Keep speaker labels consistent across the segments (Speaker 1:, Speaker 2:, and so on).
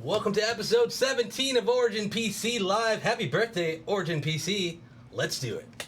Speaker 1: Welcome to episode 17 of Origin PC Live. Happy birthday, Origin PC. Let's do it.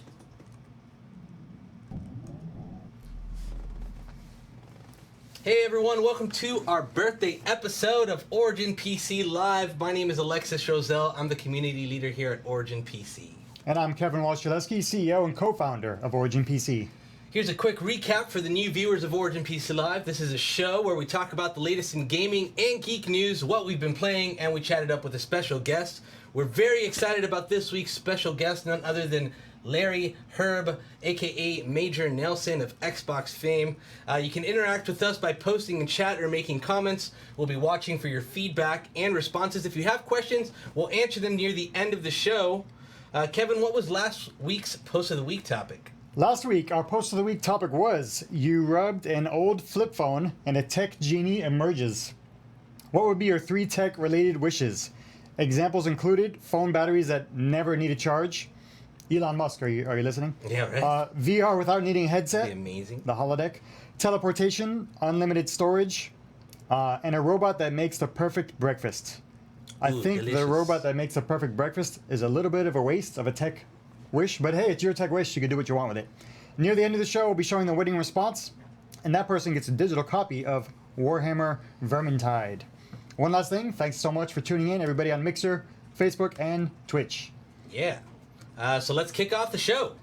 Speaker 1: Hey everyone, welcome to our birthday episode of Origin PC Live. My name is Alexis Roselle. I'm the community leader here at Origin PC.
Speaker 2: And I'm Kevin Walsh-Chaleski, CEO and co-founder of Origin PC.
Speaker 1: Here's a quick recap for the new viewers of Origin PC Live. This is a show where we talk about the latest in gaming and geek news, what we've been playing, and we chatted up with a special guest. We're very excited about this week's special guest, none other than Larry Herb, aka Major Nelson of Xbox fame. You can interact with us by posting in chat or making comments. We'll be watching for your feedback and responses. If you have questions, we'll answer them near the end of the show. Kevin, what was last week's Post of the Week topic?
Speaker 2: Last week, our Post of the Week topic was, you rubbed an old flip phone and a tech genie emerges. What would be your 3 tech-related wishes? Examples included phone batteries that never need a charge. Elon Musk, are you listening?
Speaker 1: Yeah, right.
Speaker 2: VR without needing a headset.
Speaker 1: That'd be amazing.
Speaker 2: The holodeck. Teleportation, unlimited storage, and a robot that makes the perfect breakfast. I think
Speaker 1: delicious.
Speaker 2: The robot that makes the perfect breakfast is a little bit of a waste of a tech wish, but hey, it's your tech wish. You can do what you want with it. Near the end of the show, we'll be showing the winning response, and that person gets a digital copy of Warhammer Vermintide. One last thing, thanks so much for tuning in, everybody on Mixer, Facebook, and Twitch.
Speaker 1: Yeah. So let's kick off the show.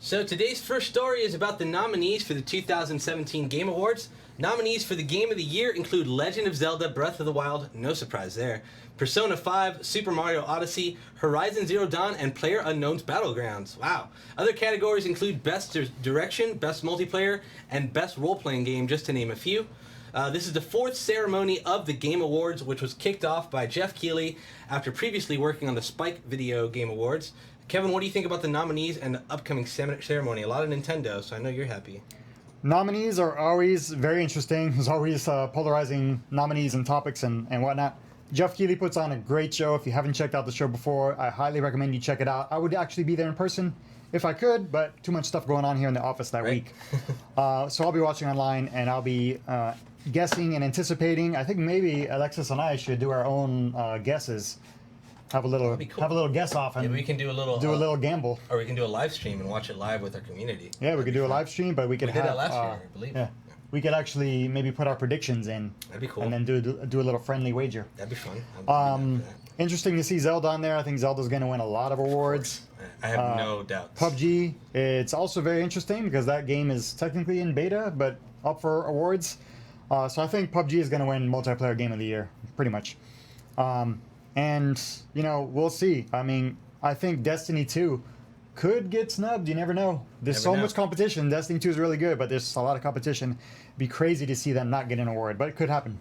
Speaker 1: So today's first story is about the nominees for the 2017 Game Awards. Nominees for the Game of the Year include Legend of Zelda Breath of the Wild, no surprise there, Persona 5, Super Mario Odyssey, Horizon Zero Dawn, and PlayerUnknown's Battlegrounds. Wow. Other categories include Best Direction, Best Multiplayer, and Best Role-Playing Game, just to name a few. This is the 4th ceremony of the Game Awards, which was kicked off by Jeff Keighley after previously working on the Spike Video Game Awards. Kevin, what do you think about the nominees and the upcoming ceremony? A lot of Nintendo, so I know you're happy.
Speaker 2: Nominees are always very interesting. There's always polarizing nominees and topics and whatnot. Jeff Keighley puts on a great show. If you haven't checked out the show before, I highly recommend you check it out. I would actually be there in person if I could, but too much stuff going on here in the office that week. So I'll be watching online, and I'll be guessing and anticipating. I think maybe Alexis and I should do our own guesses. Have a little guess off, and
Speaker 1: yeah, we can do a little
Speaker 2: gamble,
Speaker 1: or we can do a live stream and watch it live with our community.
Speaker 2: Yeah, we could do a live stream, but we could
Speaker 1: did that last year, I believe.
Speaker 2: Yeah, we could actually maybe put our predictions in.
Speaker 1: That'd be cool.
Speaker 2: And then do a little friendly wager.
Speaker 1: That'd be fun.
Speaker 2: Interesting to see Zelda on there. I think Zelda's going to win a lot of awards.
Speaker 1: I have no doubts.
Speaker 2: PUBG, it's also very interesting because that game is technically in beta, but up for awards. So I think PUBG is going to win Multiplayer Game of the Year, pretty much. And, we'll see. I mean, I think Destiny 2 could get snubbed. You never know. There's so much competition. Destiny 2 is really good, but there's a lot of competition. It'd be crazy to see them not get an award, but it could happen.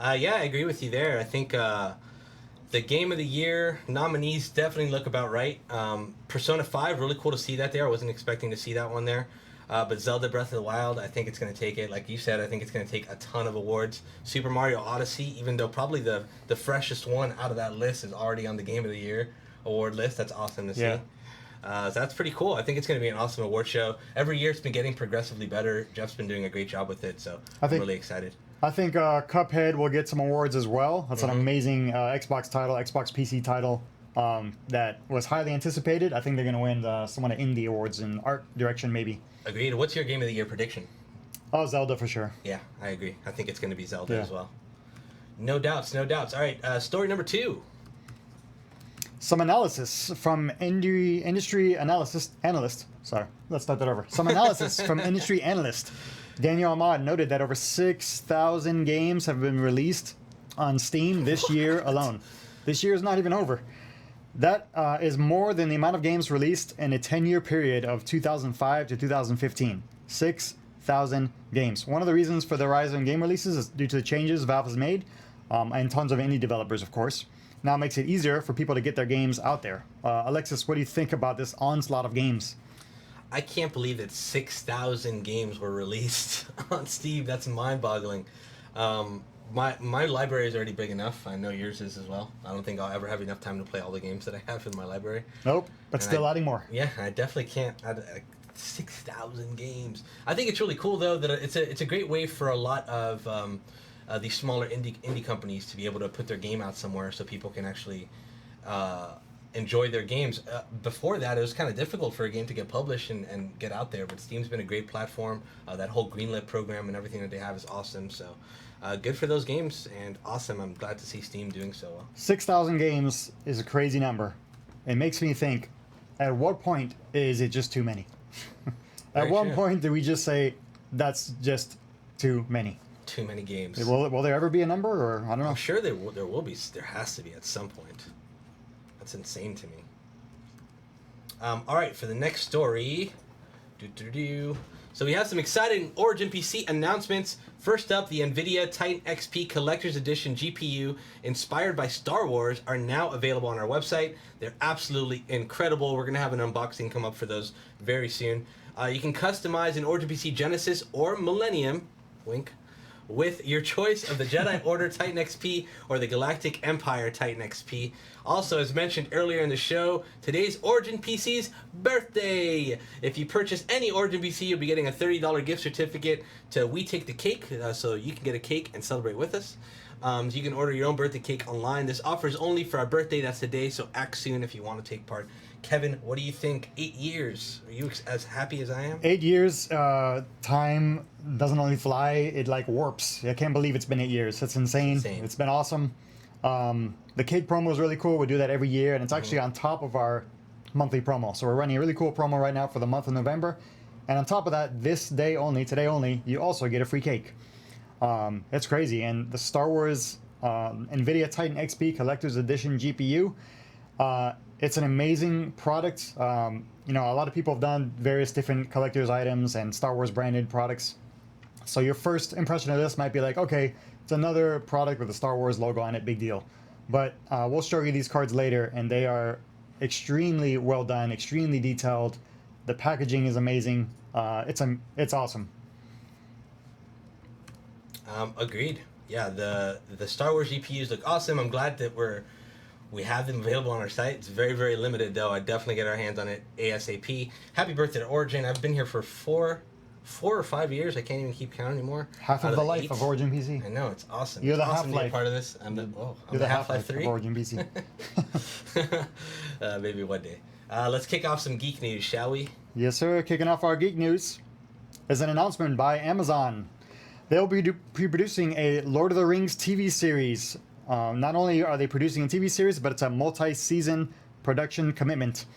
Speaker 1: Yeah, I agree with you there. I think the Game of the Year nominees definitely look about right. Persona 5, really cool to see that there. I wasn't expecting to see that one there. But Zelda Breath of the Wild, I think it's going to take it. Like you said, I think it's going to take a ton of awards. Super Mario Odyssey, even though probably the freshest one out of that list is already on the Game of the Year award list. That's awesome to see.
Speaker 2: Yeah.
Speaker 1: So that's pretty cool. I think it's going to be an awesome award show. Every year it's been getting progressively better. Jeff's been doing a great job with it, so I'm really excited.
Speaker 2: I think Cuphead will get some awards as well. That's an amazing Xbox title, Xbox PC title that was highly anticipated. I think they're going to win some of the indie awards in art direction, maybe.
Speaker 1: Agreed. What's your Game of the Year prediction?
Speaker 2: Oh, Zelda for sure.
Speaker 1: Yeah, I agree. I think it's going to be Zelda as well. No doubts, no doubts. All right, story number 2.
Speaker 2: Some analysis from industry analyst. Sorry, let's start that over. Some analysis from industry analyst Daniel Ahmad noted that over 6,000 games have been released on Steam this year alone. This year is not even over. That is more than the amount of games released in a 10-year period of 2005 to 2015. 6,000 games. One of the reasons for the rise in game releases is due to the changes Valve has made, and tons of indie developers, of course. Now it makes it easier for people to get their games out there. Alexis, what do you think about this onslaught of games?
Speaker 1: I can't believe that 6,000 games were released on Steam. That's mind-boggling. My library is already big enough. I know yours is as well. I don't think I'll ever have enough time to play all the games that I have in my library.
Speaker 2: Nope, but still adding more.
Speaker 1: Yeah, I definitely can't. 6,000 games. I think it's really cool though that it's a great way for a lot of these smaller indie companies to be able to put their game out somewhere so people can actually enjoy their games. Before that, it was kind of difficult for a game to get published and get out there, but Steam's been a great platform. That whole greenlit program and everything that they have is awesome. So good for those games, and awesome. I'm glad to see Steam doing so well.
Speaker 2: 6,000 games is a crazy number. It makes me think, at what point is it just too many? At what point do we just say, that's just too many?
Speaker 1: Too many games.
Speaker 2: Will there ever be a number, or I don't know?
Speaker 1: I'm sure there will be. There has to be at some point. That's insane to me. All right, for the next story. So we have some exciting Origin PC announcements. First up, the NVIDIA Titan XP Collector's Edition GPU inspired by Star Wars are now available on our website. They're absolutely incredible. We're going to have an unboxing come up for those very soon. You can customize an Origin PC Genesis or Millennium, wink, with your choice of the Jedi Order Titan XP or the Galactic Empire Titan XP. Also, as mentioned earlier in the show, today's Origin PC's birthday. If you purchase any Origin PC, you'll be getting a $30 gift certificate to We Take the Cake, so you can get a cake and celebrate with us. You can order your own birthday cake online. This offer is only for our birthday, that's today, so act soon if you want to take part. Kevin, what do you think? 8 years. Are you as happy as I am?
Speaker 2: 8 years, time doesn't only fly, it like warps. I can't believe it's been 8 years. It's insane. It's been awesome. The cake promo is really cool. We do that every year, and it's actually on top of our monthly promo. So we're running a really cool promo right now for the month of November. And on top of that, this day only, today only, you also get a free cake. It's crazy. And the Star Wars NVIDIA Titan XP Collector's Edition GPU, it's an amazing product. You know, a lot of people have done various different collector's items and Star Wars branded products. So your first impression of this might be like, okay, it's another product with a Star Wars logo on it, big deal. But we'll show you these cards later, and they are extremely well done, extremely detailed. The packaging is amazing. It's awesome.
Speaker 1: Agreed. Yeah, the Star Wars GPUs look awesome. I'm glad that we have them available on our site. It's very, very limited, though. I definitely get our hands on it ASAP. Happy birthday to Origin. I've been here for four or 5 years. I can't even keep count anymore.
Speaker 2: Half of the life of Origin PC.
Speaker 1: I know, it's awesome.
Speaker 2: You're
Speaker 1: it's
Speaker 2: the
Speaker 1: awesome
Speaker 2: Half-Life.
Speaker 1: to be part of this. I'm the Half-Life 3
Speaker 2: of Origin PC.
Speaker 1: Maybe one day. Let's kick off some geek news, shall we?
Speaker 2: Yes, sir. Kicking off our geek news is an announcement by Amazon. They'll be producing a Lord of the Rings TV series. Not only are they producing a TV series, but it's a multi-season production commitment.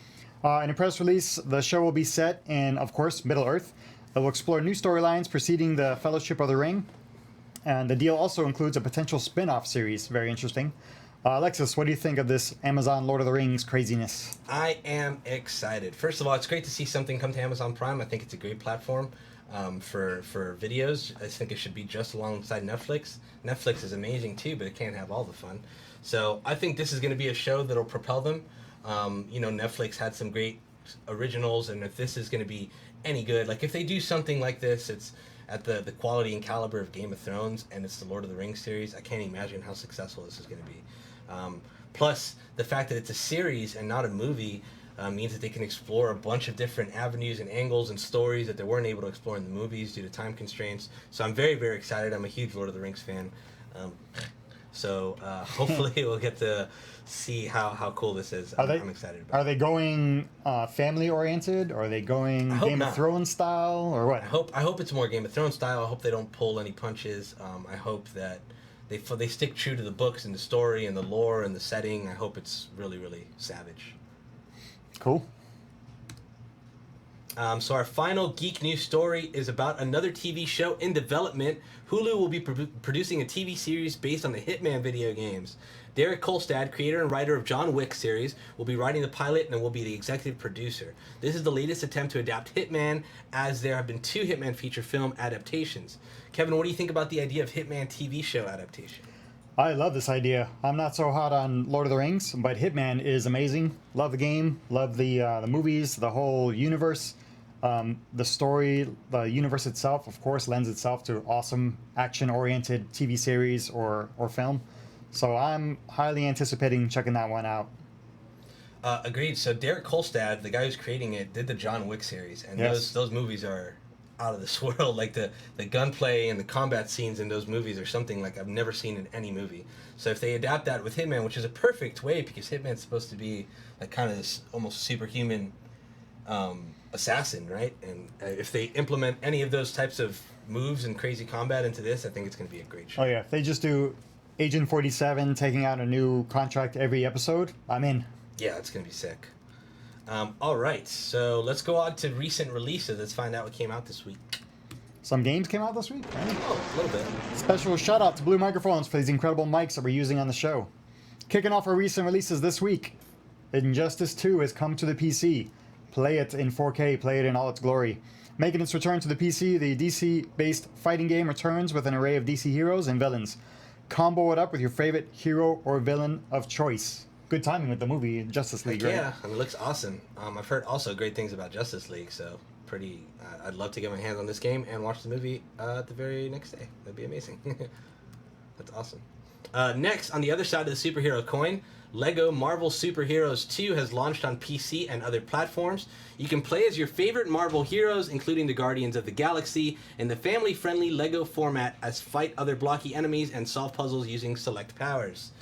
Speaker 2: In a press release, the show will be set in, of course, Middle-earth. It will explore new storylines preceding the Fellowship of the Ring. And the deal also includes a potential spin-off series. Very interesting. Alexis, what do you think of this Amazon Lord of the Rings craziness?
Speaker 1: I am excited. First of all, it's great to see something come to Amazon Prime. I think it's a great platform for videos. I think it should be just alongside Netflix. Netflix is amazing too, but it can't have all the fun. So I think this is going to be a show that'll propel them. You know, Netflix had some great originals, and if this is going to be any good, like if they do something like this, it's at the quality and caliber of Game of Thrones, and it's the Lord of the Rings series, I can't imagine how successful this is going to be. Plus, the fact that it's a series and not a movie means that they can explore a bunch of different avenues and angles and stories that they weren't able to explore in the movies due to time constraints. So I'm very, very excited. I'm a huge Lord of the Rings fan. So hopefully we'll get to see how cool this is. I'm excited about it.
Speaker 2: Are they going family-oriented? Or are they going Game of Thrones style? Or what?
Speaker 1: I hope it's more Game of Thrones style. I hope they don't pull any punches. I hope that they stick true to the books and the story and the lore and the setting. I hope it's really, really savage.
Speaker 2: Cool.
Speaker 1: So our final geek news story is about another TV show in development. Hulu will be producing a TV series based on the Hitman video games. Derek Kolstad, creator and writer of John Wick series, will be writing the pilot and will be the executive producer. This is the latest attempt to adapt Hitman, as there have been 2 Hitman feature film adaptations. Kevin, what do you think about the idea of Hitman TV show adaptation?
Speaker 2: I love this idea. I'm not so hot on Lord of the Rings, but Hitman is amazing. Love the game, love the movies, the whole universe. The story, the universe itself, of course, lends itself to awesome action-oriented TV series or film. So I'm highly anticipating checking that one out.
Speaker 1: Agreed. So Derek Kolstad, the guy who's creating it, did the John Wick series, and
Speaker 2: Yes.
Speaker 1: those movies are out of this world. Like the gunplay and the combat scenes in those movies are something like I've never seen in any movie. So if they adapt that with Hitman, which is a perfect way because Hitman's supposed to be like kind of this almost superhuman assassin, right? And if they implement any of those types of moves and crazy combat into this, I think it's going to be a great show.
Speaker 2: Oh yeah, if they just do Agent 47 taking out a new contract every episode, I'm in.
Speaker 1: Yeah, it's going to be sick. All right, so let's go on to recent releases. Let's find out what came out this week.
Speaker 2: Some games came out this week. Right?
Speaker 1: Oh, a little bit.
Speaker 2: Special shout out to Blue Microphones for these incredible mics that we're using on the show. Kicking off our recent releases this week, Injustice 2 has come to the PC. Play it in 4K, play it in all its glory. Making its return to the PC, the DC-based fighting game returns with an array of DC heroes and villains. Combo it up with your favorite hero or villain of choice. Good timing with the movie Justice League, right?
Speaker 1: Yeah, I mean, it looks awesome. I've heard also great things about Justice League, so pretty. I'd love to get my hands on this game and watch the movie the very next day. That'd be amazing. That's awesome. Next, on the other side of the superhero coin, Lego Marvel Superheroes 2 has launched on PC and other platforms. You can play as your favorite Marvel heroes, including the Guardians of the Galaxy, in the family-friendly Lego format as fight other blocky enemies and solve puzzles using select powers.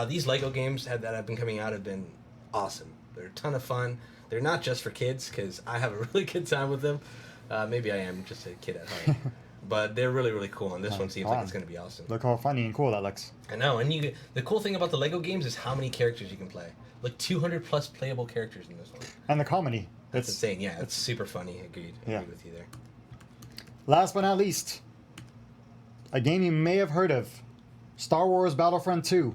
Speaker 1: These Lego games that have been coming out have been awesome. They're a ton of fun. They're not just for kids, because I have a really good time with them. Maybe I am just a kid at heart. But they're really, really cool, and this one seems like it's going to be awesome.
Speaker 2: Look how funny and cool that looks.
Speaker 1: I know, and the cool thing about the Lego games is how many characters you can play. Like 200 plus playable characters in this one.
Speaker 2: And the comedy.
Speaker 1: That's insane, yeah. It's super funny. Agreed.
Speaker 2: Yeah.
Speaker 1: Agree with you there.
Speaker 2: Last but not least, a game you may have heard of, Star Wars Battlefront 2,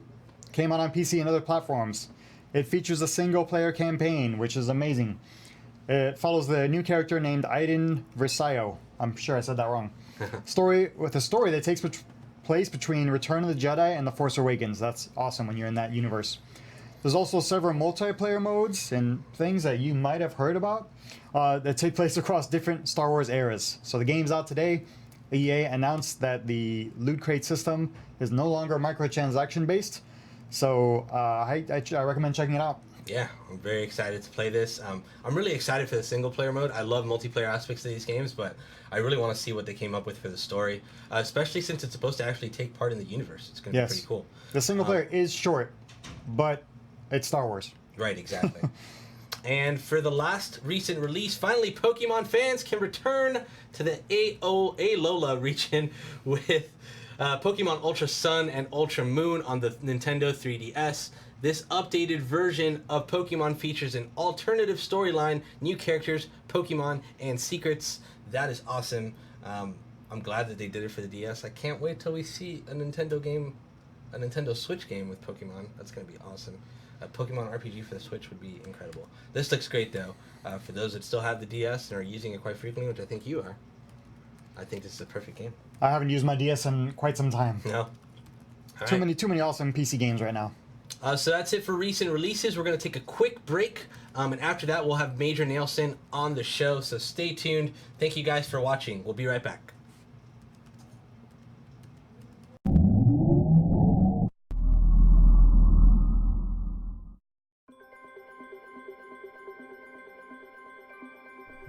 Speaker 2: came out on PC and other platforms. It features a single-player campaign, which is amazing. It follows the new character named Iden Versio. I'm sure I said that wrong. Story that takes place between Return of the Jedi and The Force Awakens. That's awesome when you're in that universe. There's also several multiplayer modes and things that you might have heard about that take place across different Star Wars eras. So the game's out today. EA announced that the loot crate system is no longer microtransaction based. So I recommend checking it out.
Speaker 1: Yeah, I'm very excited to play this. I'm really excited for the single player mode. I love multiplayer aspects of these games, but I really want to see what they came up with for the story, especially since it's supposed to actually take part in the universe. It's going to be pretty cool.
Speaker 2: The single player is short, but it's Star Wars.
Speaker 1: Right, exactly. And for the last recent release, finally, Pokemon fans can return to the Alola region with Pokemon Ultra Sun and Ultra Moon on the Nintendo 3DS. This updated version of Pokemon features an alternative storyline, new characters, Pokemon, and secrets. That is awesome. I'm glad that they did it for the DS. I can't wait till we see a Nintendo Switch game with Pokemon. That's going to be awesome. A Pokemon RPG for the Switch would be incredible. This looks great, though. For those that still have the DS and are using it quite frequently, which I think you are, I think this is a perfect game.
Speaker 2: I haven't used my DS in quite some time.
Speaker 1: No?
Speaker 2: Too many awesome PC games right now.
Speaker 1: So that's it for recent releases. We're going to take a quick break, and after that we'll have Major Nailson on the show, so stay tuned. Thank you guys for watching. We'll be right back.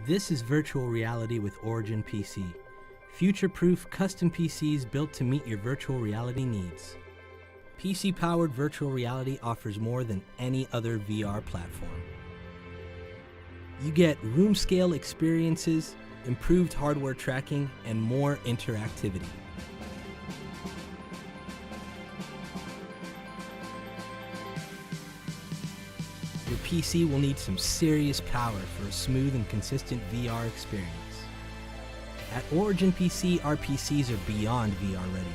Speaker 1: This is virtual reality with Origin PC. Future-proof custom PCs built to meet your virtual reality needs. PC-powered virtual reality offers more than any other VR platform. You get room-scale experiences, improved hardware tracking, and more interactivity. Your PC will need some serious power for a smooth and consistent VR experience. At Origin PC, our PCs are beyond VR ready,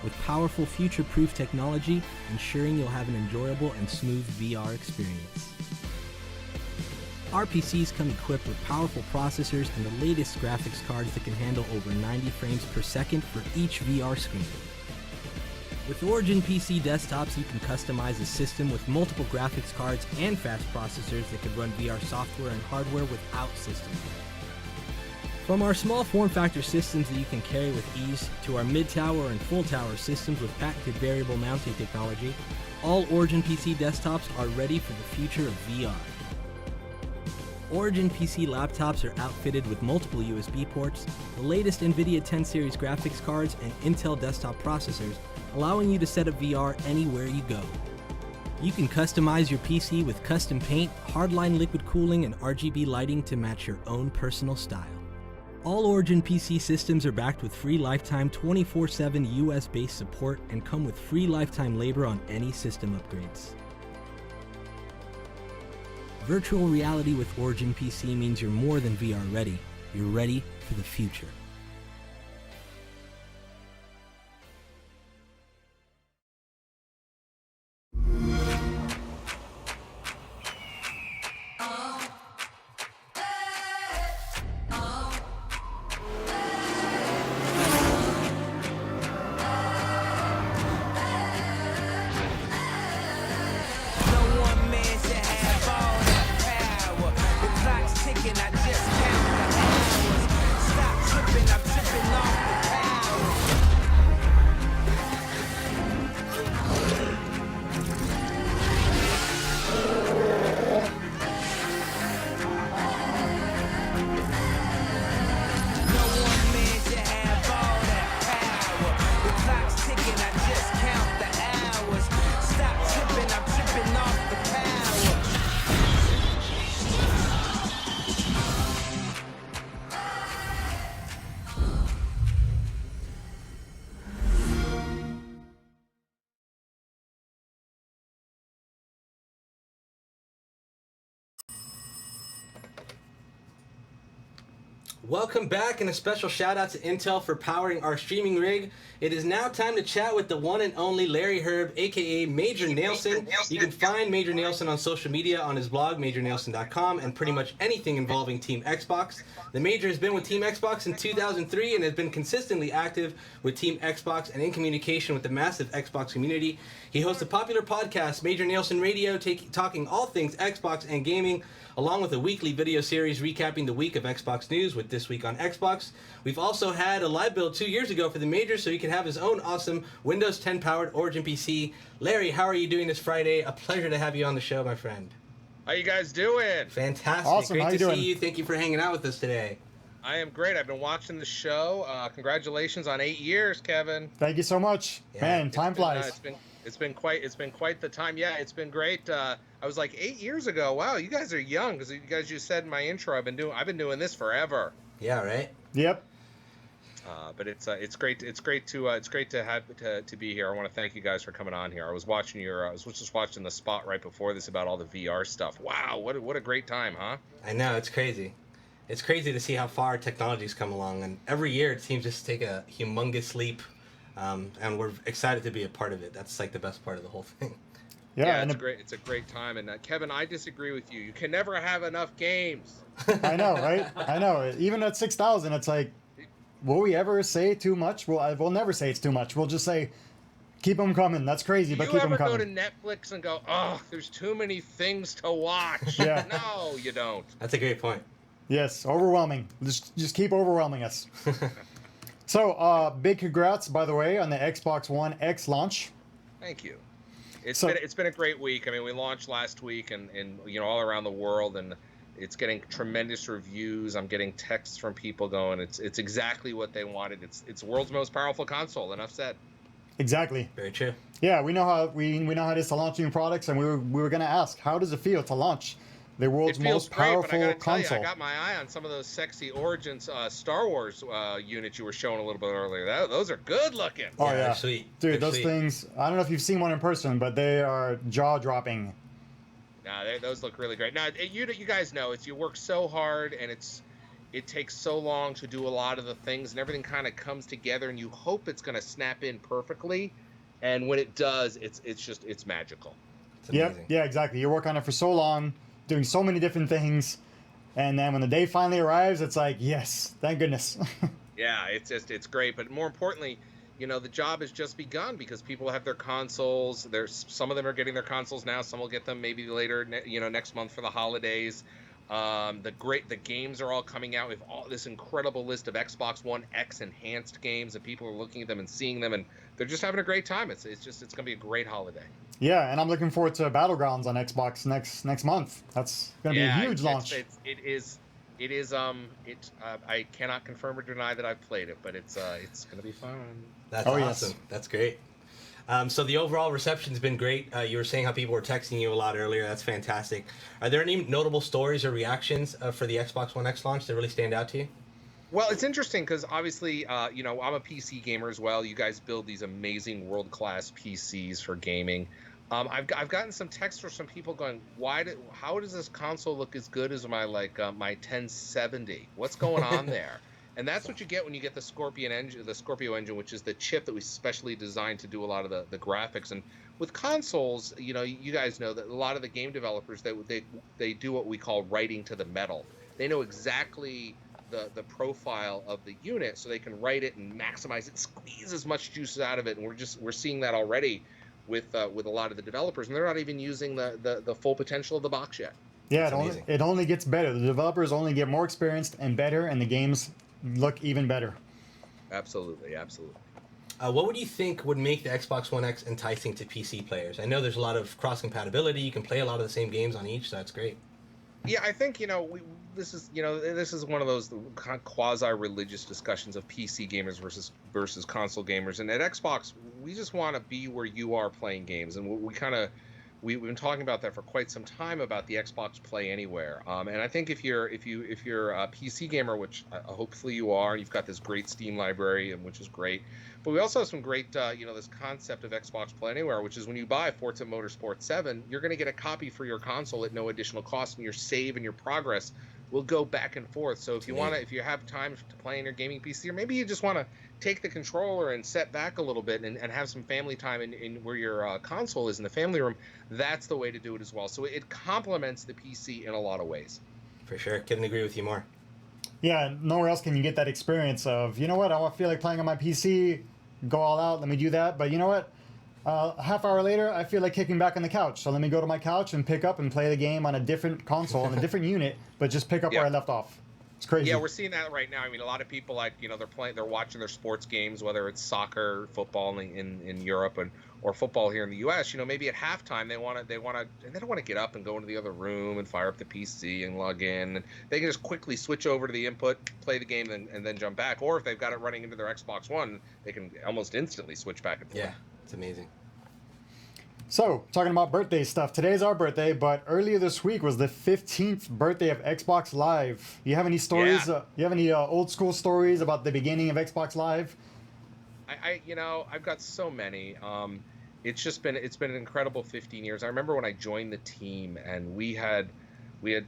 Speaker 1: with powerful future-proof technology ensuring you'll have an enjoyable and smooth VR experience. Our PCs come equipped with powerful processors and the latest graphics cards that can handle over 90 frames per second for each VR screen. With Origin PC desktops, you can customize a system with multiple graphics cards and fast processors that can run VR software and hardware without system. From our small form factor systems that you can carry with ease to our mid-tower and full-tower systems with patented variable mounting technology, all Origin PC desktops are ready for the future of VR. Origin PC laptops are outfitted with multiple USB ports, the latest NVIDIA 10 series graphics cards, and Intel desktop processors, allowing you to set up VR anywhere you go. You can customize your PC with custom paint, hardline liquid cooling, and RGB lighting to match your own personal style. All Origin PC systems are backed with free lifetime 24/7 US-based support and come with free lifetime labor on any system upgrades. Virtual reality with Origin PC means you're more than VR ready. You're ready for the future. Welcome back, and a special shout out to Intel for powering our streaming rig. It is now time to chat with the one and only Larry Herb, aka Major Nailson. You can find Major Nailson on social media on his blog, MajorNailson.com, and pretty much anything involving Team Xbox. The Major has been with Team Xbox in 2003 and has been consistently active with Team Xbox and in communication with the massive Xbox community. He hosts a popular podcast, Major Nailson Radio, talking all things Xbox and gaming, along with a weekly video series recapping the week of Xbox news with This Week on Xbox. We've also had a live build 2 years ago for the Major so he could have his own awesome Windows 10 powered Origin PC. Larry, how are you doing this Friday? A pleasure to have you on the show, my friend.
Speaker 3: How you guys doing?
Speaker 1: Fantastic.
Speaker 2: Awesome.
Speaker 1: Great
Speaker 2: How
Speaker 1: to
Speaker 2: you doing?
Speaker 1: see you. Thank you for hanging out with us today.
Speaker 3: I am great. I've been watching the show. Congratulations on 8 years, Kevin.
Speaker 2: Thank you so much.
Speaker 1: Yeah,
Speaker 2: Man, time flies.
Speaker 3: It's been quite the time. Yeah, it's been great. I was like 8 years ago. Wow, you guys are young, because you guys just said in my intro. I've been doing this forever.
Speaker 1: Yeah, right?
Speaker 2: Yep.
Speaker 3: But it's great to be here. I want to thank you guys for coming on here. I was just watching the spot right before this about all the VR stuff. Wow, what a great time, huh?
Speaker 1: I know, it's crazy. It's crazy to see how far technology's come along, and every year it seems just to take a humongous leap, and we're excited to be a part of it. That's like the best part of the whole thing.
Speaker 2: Yeah, and
Speaker 3: it's a great time. And Kevin, I disagree with you. You can never have enough games.
Speaker 2: I know, right? I know. Even at 6,000, it's like, will we ever say too much? We'll never say it's too much. We'll just say, keep them coming. That's crazy, but keep them coming.
Speaker 3: You ever go to Netflix and go, oh, there's too many things to watch?
Speaker 2: Yeah.
Speaker 3: No, you don't.
Speaker 1: That's a great point.
Speaker 2: Yes, overwhelming. Just keep overwhelming us. So, big congrats, by the way, on the Xbox One X launch.
Speaker 3: Thank you. It's been a great week. I mean, we launched last week and all around the world, and it's getting tremendous reviews. I'm getting texts from people going, it's exactly what they wanted. It's the world's most powerful console. Enough said.
Speaker 2: Exactly.
Speaker 1: Very true.
Speaker 2: Yeah, we know how it is to launch new products, and we were going to ask, how does it feel to launch the world's most powerful
Speaker 3: but I
Speaker 2: console?
Speaker 3: I got my eye on some of those sexy Origins Star Wars units you were showing a little bit earlier. Those are good looking.
Speaker 2: Oh
Speaker 1: Yeah,
Speaker 2: yeah,
Speaker 1: they're sweet.
Speaker 2: Dude,
Speaker 1: They're
Speaker 2: those
Speaker 1: sweet.
Speaker 2: things. I don't know if you've seen one in person, but they are jaw-dropping.
Speaker 3: Nah, those look really great. Now, you guys know you work so hard, and it takes so long to do a lot of the things, and everything kind of comes together, and you hope it's going to snap in perfectly, and when it does, it's magical.
Speaker 1: It's
Speaker 2: Yep.
Speaker 1: amazing.
Speaker 2: Yeah, exactly. You work on it for so long, doing so many different things, and then when the day finally arrives, it's like, yes, thank goodness.
Speaker 3: Yeah, it's great, but more importantly, the job has just begun because people have their consoles. Some of them are getting their consoles now. Some will get them maybe later, next month for the holidays. The games are all coming out. We have all this incredible list of Xbox One X enhanced games, and people are looking at them and seeing them, and they're just having a great time. It's gonna be a great holiday.
Speaker 2: Yeah, and I'm looking forward to Battlegrounds on Xbox next month. That's gonna be a huge launch.
Speaker 3: It is. I cannot confirm or deny that I've played it, but it's gonna be fun.
Speaker 1: That's awesome. Yes. That's great. So the overall reception's been great. You were saying how people were texting you a lot earlier. That's fantastic. Are there any notable stories or reactions for the Xbox One X launch that really stand out to you?
Speaker 3: Well, it's interesting because obviously, I'm a PC gamer as well. You guys build these amazing world-class PCs for gaming. I've gotten some texts from some people going, how does this console look as good as my 1070? What's going on there? And that's what you get when you get the Scorpio engine, which is the chip that we specially designed to do a lot of the graphics. And with consoles, you guys know that a lot of the game developers, they do what we call writing to the metal. They know exactly the profile of the unit, so they can write it and maximize it, squeeze as much juice out of it. And we're seeing that already with a lot of the developers, and they're not even using the full potential of the box yet.
Speaker 2: Yeah, it only gets better. The developers only get more experienced and better, and the games look even better.
Speaker 3: Absolutely.
Speaker 1: What would you think would make the Xbox One X enticing to PC players? I know there's a lot of cross compatibility. You can play a lot of the same games on each, so that's great.
Speaker 3: Yeah, I think this is one of those kind of quasi-religious discussions of PC gamers versus console gamers. And at Xbox, we just want to be where you are playing games, and we've been talking about that for quite some time about the Xbox Play Anywhere. And I think if you're a PC gamer, which hopefully you are, and you've got this great Steam library, and which is great. But we also have some great, this concept of Xbox Play Anywhere, which is when you buy Forza Motorsport 7, you're going to get a copy for your console at no additional cost, and your save and your progress will go back and forth. So if you have time to play in your gaming PC, or maybe you just want to take the controller and set back a little bit and have some family time in where your console is in the family room, that's the way to do it as well. So it complements the PC in a lot of ways.
Speaker 1: For sure. Couldn't agree with you more.
Speaker 2: Yeah, nowhere else can you get that experience of, I don't feel like playing on my PC, go all out, let me do that. But you know what? A half hour later, I feel like kicking back on the couch. So let me go to my couch and pick up and play the game on a different console, on a different unit, but just pick up where I left off. It's crazy.
Speaker 3: Yeah, we're seeing that right now. I mean, a lot of people they're watching their sports games, whether it's soccer, football in Europe, or football here in the U.S. Maybe at halftime they don't want to get up and go into the other room and fire up the PC and log in. And they can just quickly switch over to the input, play the game, and then jump back. Or if they've got it running into their Xbox One, they can almost instantly switch back and forth.
Speaker 1: Yeah, it's amazing.
Speaker 2: So, talking about birthday stuff, today's our birthday, but earlier this week was the 15th birthday of Xbox Live. You have any stories?
Speaker 3: Yeah.
Speaker 2: You have any old school stories about the beginning of Xbox Live?
Speaker 3: I've got so many. It's been an incredible 15 years. I remember when I joined the team, and we had God,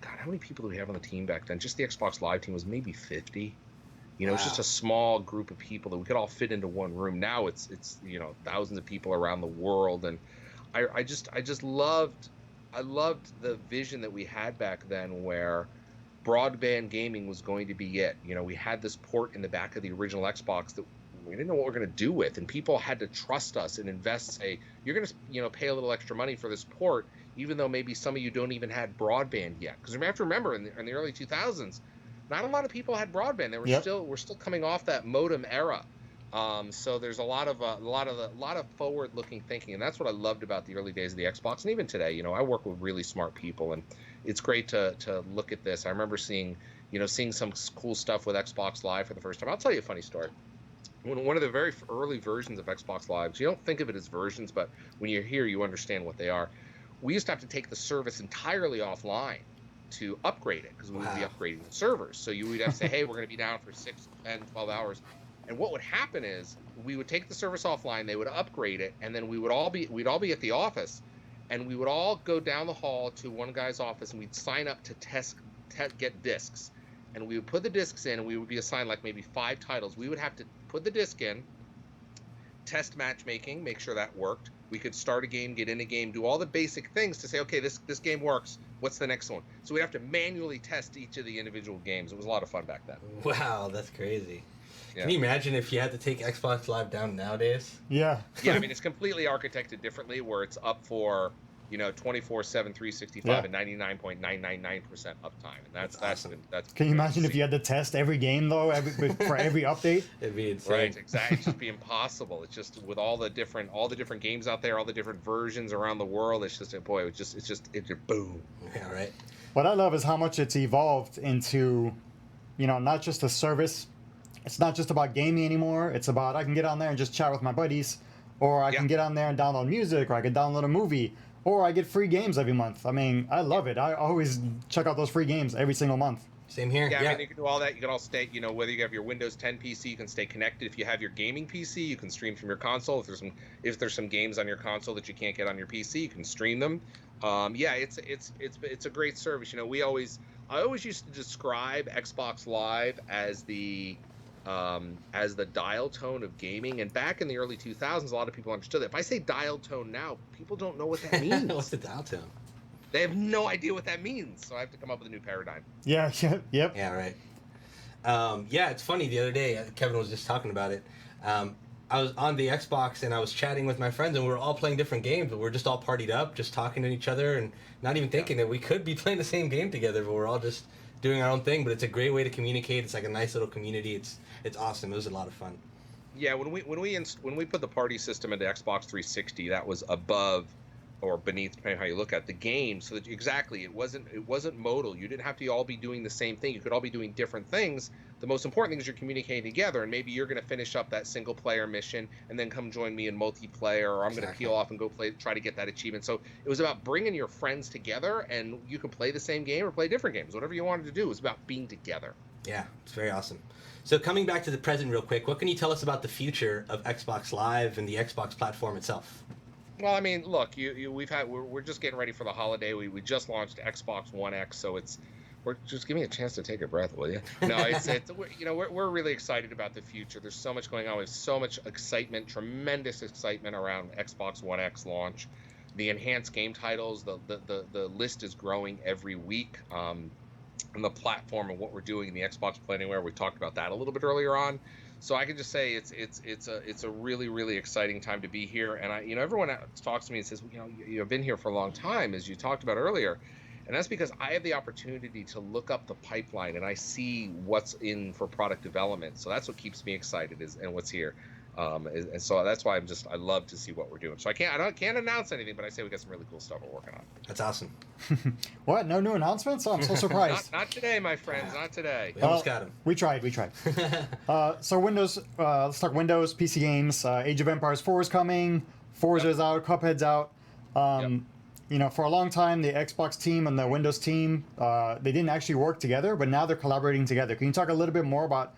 Speaker 3: how many people do we have on the team back then? Just the Xbox Live team was maybe 50. Wow. It's just a small group of people that we could all fit into one room. Now it's thousands of people around the world, and I just loved the vision that we had back then, where broadband gaming was going to be it. We had this port in the back of the original Xbox that we didn't know what we're going to do with, and people had to trust us and invest. Say, you're going to pay a little extra money for this port, even though maybe some of you don't even had broadband yet. Because you have to remember, in the early 2000s, not a lot of people had broadband. We're still coming off that modem era. So there's a lot of forward-looking thinking, and that's what I loved about the early days of the Xbox. And even today, I work with really smart people, and it's great to look at this. I remember seeing some cool stuff with Xbox Live for the first time. I'll tell you a funny story. One of the very early versions of Xbox Live, you don't think of it as versions, but when you're here, you understand what they are. We used to have to take the service entirely offline to upgrade it, because we would be upgrading the servers. So you would have to say, hey, we're going to be down for 6, 10, 12 hours. And what would happen is we would take the service offline, they would upgrade it, and then we'd all be at the office, and we would all go down the hall to one guy's office, and we'd sign up to get discs. And we would put the discs in, and we would be assigned like maybe 5 titles. We would have to put the disc in, test matchmaking, make sure that worked. We could start a game, get in a game, do all the basic things to say, okay, this game works. What's the next one? So we'd have to manually test each of the individual games. It was a lot of fun back then.
Speaker 1: Wow, that's crazy. Yeah. Can you imagine if you had to take Xbox Live down nowadays?
Speaker 2: Yeah.
Speaker 3: Yeah, I mean, it's completely architected differently, where it's up for 24/7, 365,
Speaker 2: Yeah.
Speaker 3: and 99.999% uptime. And that's
Speaker 1: awesome.
Speaker 3: That's
Speaker 2: Can you
Speaker 3: great to
Speaker 2: imagine if
Speaker 3: see.
Speaker 2: you had to test every game though, for every update?
Speaker 1: It'd be insane.
Speaker 3: Right, exactly. It's just be impossible. It's just with all the different games out there, all the different versions around the world. It's just boy, it's just boom.
Speaker 1: Yeah, right.
Speaker 2: What I love is how much it's evolved into, not just a service. It's not just about gaming anymore. It's about I can get on there and just chat with my buddies, or I can get on there and download music, or I can download a movie, or I get free games every month. I mean, I love it. I always check out those free games every single month.
Speaker 1: Same here.
Speaker 3: Yeah, I mean, you can do all that. You can all stay, whether you have your Windows 10 PC, you can stay connected. If you have your gaming PC, you can stream from your console. If there's some games on your console that you can't get on your PC, you can stream them. Yeah, it's a great service. I always used to describe Xbox Live as the dial tone of gaming. And back in the early 2000s, a lot of people understood that. If I say dial tone now, people don't know what that means.
Speaker 1: What's the dial tone?
Speaker 3: They have no idea what that means. So I have to come up with a new paradigm.
Speaker 2: Yeah, yep.
Speaker 1: Yeah, right. Yeah, it's funny. The other day, Kevin was just talking about it. I was on the Xbox and I was chatting with my friends, and we were all playing different games, but we're just all partied up, just talking to each other, and not even thinking that we could be playing the same game together, but we're all just doing our own thing. But it's a great way to communicate. It's like a nice little community. It's awesome. It was a lot of fun.
Speaker 3: Yeah, when we put the party system into Xbox 360, that was above or beneath, depending on how you look at it, the game. So that it wasn't modal. You didn't have to all be doing the same thing. You could all be doing different things. The most important thing is you're communicating together, and maybe you're going to finish up that single player mission and then come join me in multiplayer, or I'm going to peel off and go try to get that achievement. So it was about bringing your friends together, and you can play the same game or play different games, whatever you wanted to do. It was about being together.
Speaker 1: Yeah, it's very awesome. So coming back to the present real quick, what can you tell us about the future of Xbox Live and the Xbox platform itself?
Speaker 3: Well, I mean, look, we're just getting ready for the holiday. We just launched Xbox One X, so we're just give me a chance to take a breath, will you? No, we're really excited about the future. There's so much going on. We have so much excitement, tremendous excitement around Xbox One X launch. The enhanced game titles, the list is growing every week. And the platform and what we're doing in the Xbox Play Anywhere, we talked about that a little bit earlier on. So I can just say it's a really, really exciting time to be here. And everyone talks to me and says, you've been here for a long time, as you talked about earlier. And that's because I have the opportunity to look up the pipeline and I see what's in for product development. So that's what keeps me excited and what's here. And so that's why I love to see what we're doing. So I can't announce anything, but I say we got some really cool stuff we're working on.
Speaker 1: That's awesome.
Speaker 2: What? No new announcements? Oh, I'm so surprised.
Speaker 3: Not today, my friends. Not today.
Speaker 1: We almost got him.
Speaker 2: We tried. So Windows, let's talk Windows, PC games. Age of Empires 4 is coming. Forza's out. Cuphead's out. For a long time, the Xbox team and the Windows team, they didn't actually work together, but now they're collaborating together. Can you talk a little bit more about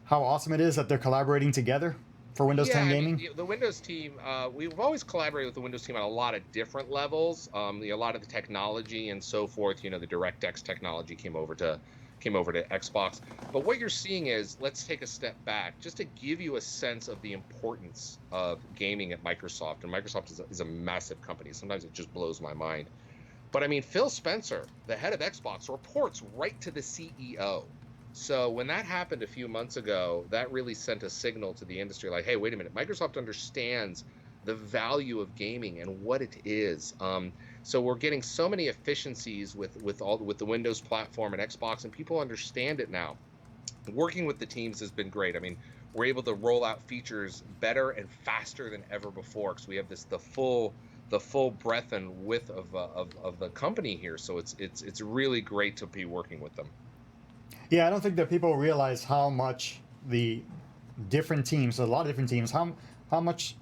Speaker 2: how awesome it is that they're collaborating together for Windows 10 gaming?
Speaker 3: The Windows team, we've always collaborated with the Windows team on a lot of different levels. A lot of the technology and so forth. The DirectX technology came over to Xbox. But what you're seeing is, let's take a step back just to give you a sense of the importance of gaming at Microsoft. And Microsoft is a massive company. Sometimes it just blows my mind. But I mean, Phil Spencer, the head of Xbox, reports right to the CEO. So when that happened a few months ago, that really sent a signal to the industry like, hey, wait a minute, Microsoft understands the value of gaming and what it is. So we're getting so many efficiencies with the Windows platform and Xbox, and people understand it now. Working with the teams has been great. I mean, we're able to roll out features better and faster than ever before because we have the full breadth and width of the company here. So it's really great to be working with them.
Speaker 2: Yeah, I don't think that people realize how much the different teams, a lot of different teams, how many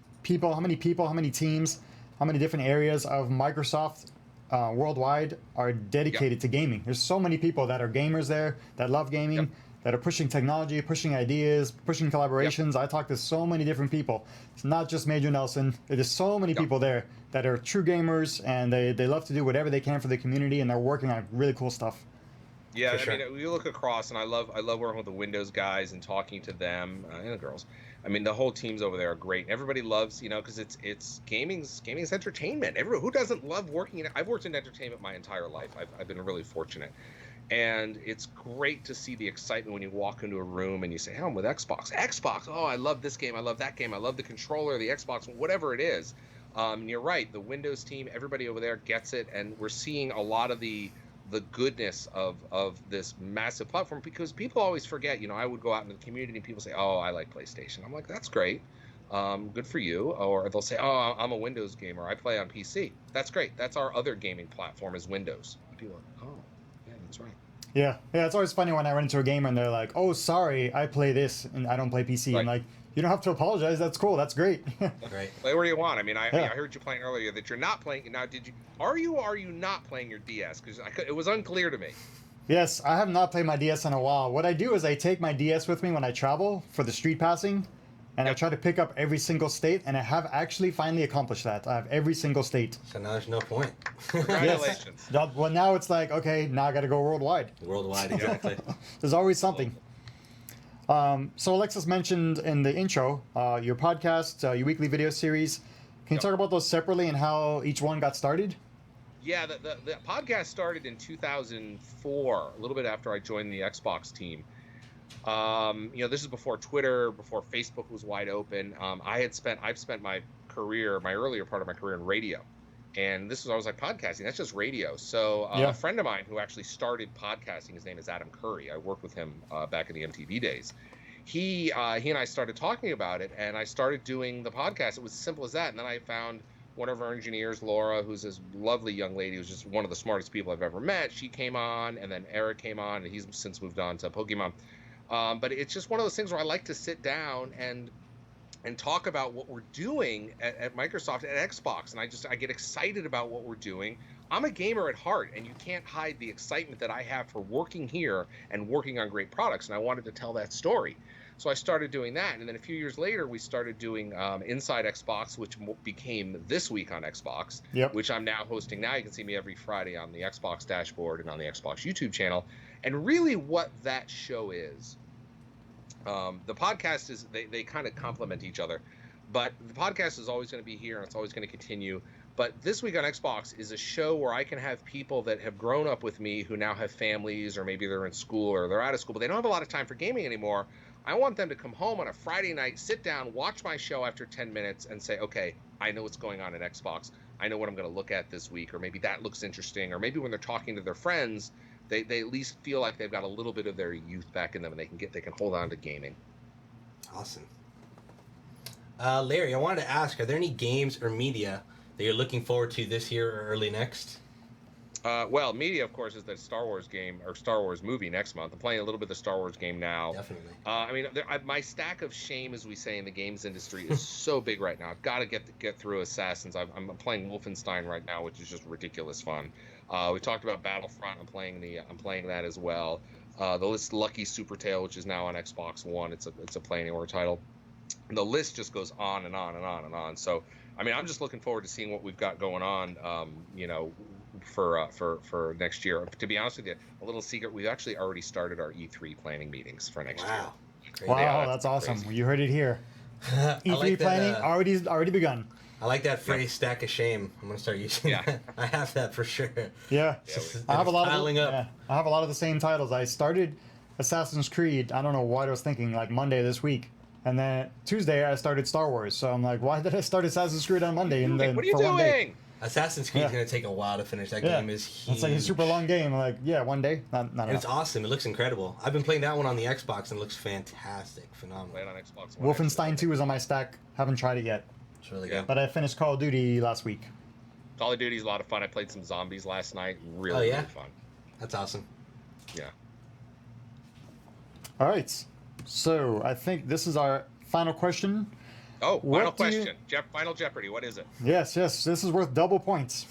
Speaker 2: teams, how many different areas of Microsoft worldwide are dedicated to gaming. There's so many people that are gamers there, that love gaming, that are pushing technology, pushing ideas, pushing collaborations. I talk to so many different people. It's not just Major Nelson. There's so many people there that are true gamers, and they love to do whatever they can for the community, and they're working on really cool stuff.
Speaker 3: Yeah, I mean, we look across, and I love working with the Windows guys and talking to them and the girls. I mean, the whole teams over there are great. Everybody loves, because it's gaming's entertainment. Who doesn't love working? I've worked in entertainment my entire life. I've been really fortunate, and it's great to see the excitement when you walk into a room and you say, "Oh, I'm with Xbox. Oh, I love this game. I love that game. I love the controller, the Xbox, whatever it is." And you're right, the Windows team, everybody over there gets it, and we're seeing a lot of the goodness of this massive platform, because people always forget. I would go out into the community and people say, "Oh, I like PlayStation." I'm like, "That's great, good for you." Or they'll say, "Oh, I'm a Windows gamer. I play on PC." That's great. That's our other gaming platform is Windows. And people are, "Oh, yeah, that's right."
Speaker 2: Yeah, it's always funny when I run into a gamer and they're like, "Oh, sorry, I play this and I don't play PC."
Speaker 3: Right.
Speaker 2: I'm like, "You don't have to apologize. That's cool. That's great."
Speaker 1: Right.
Speaker 3: Play where you want. I mean, I
Speaker 2: Yeah.
Speaker 3: heard you playing earlier that you're not playing. Now, are you or are you not playing your DS? Because it was unclear to me.
Speaker 2: Yes, I have not played my DS in a while. What I do is I take my DS with me when I travel for the street passing, and I
Speaker 3: Yep.
Speaker 2: try to pick up every single state, and I have actually finally accomplished that. I have every single state.
Speaker 1: So now there's no point.
Speaker 3: Congratulations.
Speaker 2: Well, now it's like, okay, now I got to go worldwide.
Speaker 1: Worldwide, exactly.
Speaker 2: There's always something. So Alexis mentioned in the intro your podcast, your weekly video series. Can you talk about those separately and how each one got started?
Speaker 3: Yeah, the podcast started in 2004, a little bit after I joined the Xbox team. This is before Twitter, before Facebook was wide open. I've spent my earlier part of my career in radio, and this was always like podcasting. That's just radio. So
Speaker 2: Yeah.
Speaker 3: a friend of mine who actually started podcasting, his name is Adam Curry. I worked with him back in the MTV days. He and I started talking about it, and I started doing the podcast. It was as simple as that. And then I found one of our engineers, Laura, who's this lovely young lady, who's just one of the smartest people I've ever met. She came on, and then Eric came on, and he's since moved on to Pokemon. But it's just one of those things where I like to sit down and talk about what we're doing at Microsoft, at Xbox, and I get excited about what we're doing. I'm a gamer at heart, and you can't hide the excitement that I have for working here and working on great products, and I wanted to tell that story. So I started doing that, and then a few years later, we started doing Inside Xbox, which became This Week on Xbox,
Speaker 2: Yep.
Speaker 3: which I'm now hosting now. You can see me every Friday on the Xbox dashboard and on the Xbox YouTube channel. And really what that show is, the podcast is, they kind of complement each other, but the podcast is always going to be here, and it's always going to continue. But This Week on Xbox is a show where I can have people that have grown up with me who now have families, or maybe they're in school or they're out of school, but they don't have a lot of time for gaming anymore. I want them to come home on a Friday night, sit down, watch my show after 10 minutes, and say, okay, I know what's going on in Xbox. I know what I'm going to look at this week, or maybe that looks interesting, or maybe when they're talking to their friends, they at least feel like they've got a little bit of their youth back in them, and they can hold on to gaming.
Speaker 1: Awesome. Larry, I wanted to ask, are there any games or media that you're looking forward to this year or early next?
Speaker 3: Well, media, of course, is the Star Wars game or Star Wars movie next month. I'm playing a little bit of the Star Wars game now.
Speaker 1: Definitely.
Speaker 3: My stack of shame, as we say in the games industry, is so big right now. I've got to get through Assassins. I'm playing Wolfenstein right now, which is just ridiculous fun. We talked about Battlefront. I'm playing that as well. The list Lucky Super Tale, which is now on Xbox One. It's a Play Anywhere title. The list just goes on and on and on and on. So, I'm just looking forward to seeing what we've got going on. For next year. To be honest with you, a little secret: we've actually already started our E3 planning meetings for next year.
Speaker 1: Wow.
Speaker 2: Wow,
Speaker 3: Yeah,
Speaker 2: that's awesome.
Speaker 3: crazy.
Speaker 2: You heard it here.
Speaker 1: I
Speaker 2: E3
Speaker 1: like
Speaker 2: planning
Speaker 1: that,
Speaker 2: already begun.
Speaker 1: I like that phrase, stack of shame. I'm going to start using
Speaker 3: Yeah.
Speaker 1: that. I have that for sure.
Speaker 2: Yeah, I have a lot
Speaker 1: piling
Speaker 2: of
Speaker 1: up.
Speaker 2: yeah, I have a lot of the same titles. I started Assassin's Creed. I don't know what I was thinking, like Monday this week, and then Tuesday I started Star Wars. So I'm like, why did I start Assassin's Creed on Monday? And then
Speaker 3: What are you
Speaker 2: for 1 day?
Speaker 3: doing?
Speaker 1: Assassin's Creed is
Speaker 2: Yeah.
Speaker 1: going to take a while to finish. That
Speaker 2: Yeah,
Speaker 1: game is huge.
Speaker 2: it's like a super long game. Like, yeah, 1 day, not
Speaker 1: And it's
Speaker 2: enough.
Speaker 1: awesome. It looks incredible. I've been playing that one on the Xbox and it looks fantastic.
Speaker 3: Play
Speaker 1: Phenomenal.
Speaker 3: it on Xbox One.
Speaker 2: Wolfenstein 2 is on my stack. Haven't tried it yet,
Speaker 1: It's really
Speaker 3: Yeah.
Speaker 1: good.
Speaker 2: but I finished Call of Duty last week.
Speaker 3: Call of Duty is a lot of fun. I played some zombies last night. Really,
Speaker 1: Oh, yeah?
Speaker 3: really fun.
Speaker 1: That's awesome.
Speaker 3: Yeah.
Speaker 2: All right, so I think this is our final question.
Speaker 3: Oh, final
Speaker 2: What do you-
Speaker 3: question. Final Jeopardy. What is it?
Speaker 2: Yes, this is worth double points.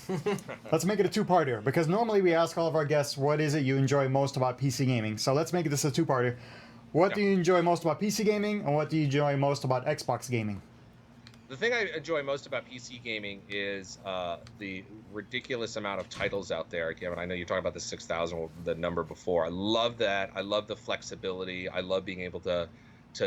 Speaker 2: Let's make it a two-parter, because normally we ask all of our guests, what is it you enjoy most about PC gaming? So let's make this a two-parter. What do you enjoy most about PC gaming, and what do you enjoy most about Xbox gaming?
Speaker 3: The thing I enjoy most about PC gaming is the ridiculous amount of titles out there. Kevin, I know you talked about the 6,000, the number before. I love that. I love the flexibility. I love being able to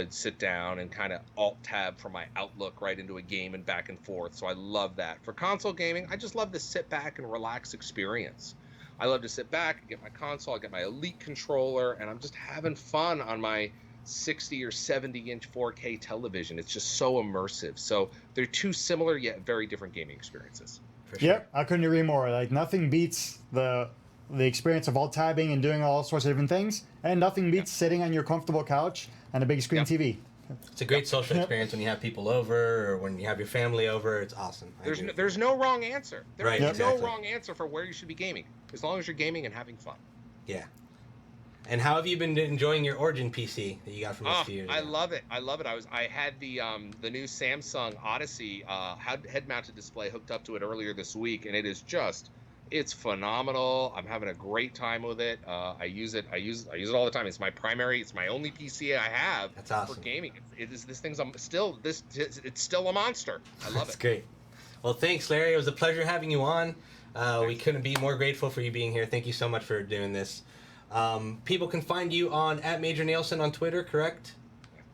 Speaker 3: sit down and kind of alt-tab from my Outlook right into a game and back and forth. So I love that. For console gaming, I just love the sit back and relax experience. I love to sit back, get my console, I get my Elite controller, and I'm just having fun on my 60 or 70-inch 4K television. It's just so immersive. So they're two similar yet very different gaming experiences.
Speaker 1: For sure.
Speaker 2: Yep, I couldn't agree more. Like nothing beats the experience of alt tabbing and doing all sorts of different things, and nothing beats sitting on your comfortable couch and a big screen TV.
Speaker 1: It's a great social experience when you have people over or when you have your family over. It's awesome.
Speaker 3: There's no wrong answer. There's
Speaker 1: Right, exactly.
Speaker 3: no wrong answer for where you should be gaming, as long as you're gaming and having fun.
Speaker 1: Yeah. And how have you been enjoying your Origin PC that you got from us a few years
Speaker 3: I
Speaker 1: ago?
Speaker 3: love it. I had the new Samsung Odyssey head-mounted display hooked up to it earlier this week, and it's phenomenal. I'm having a great time with it. I use it all the time. It's my only PC I have.
Speaker 1: That's awesome.
Speaker 3: For gaming. It's still a monster. I love
Speaker 1: That's
Speaker 3: it.
Speaker 1: great. Well, thanks, Larry. It was a pleasure having you on. We couldn't be more grateful for you being here. Thank you so much for doing this. People can find you on @MajorNelson on Twitter, correct?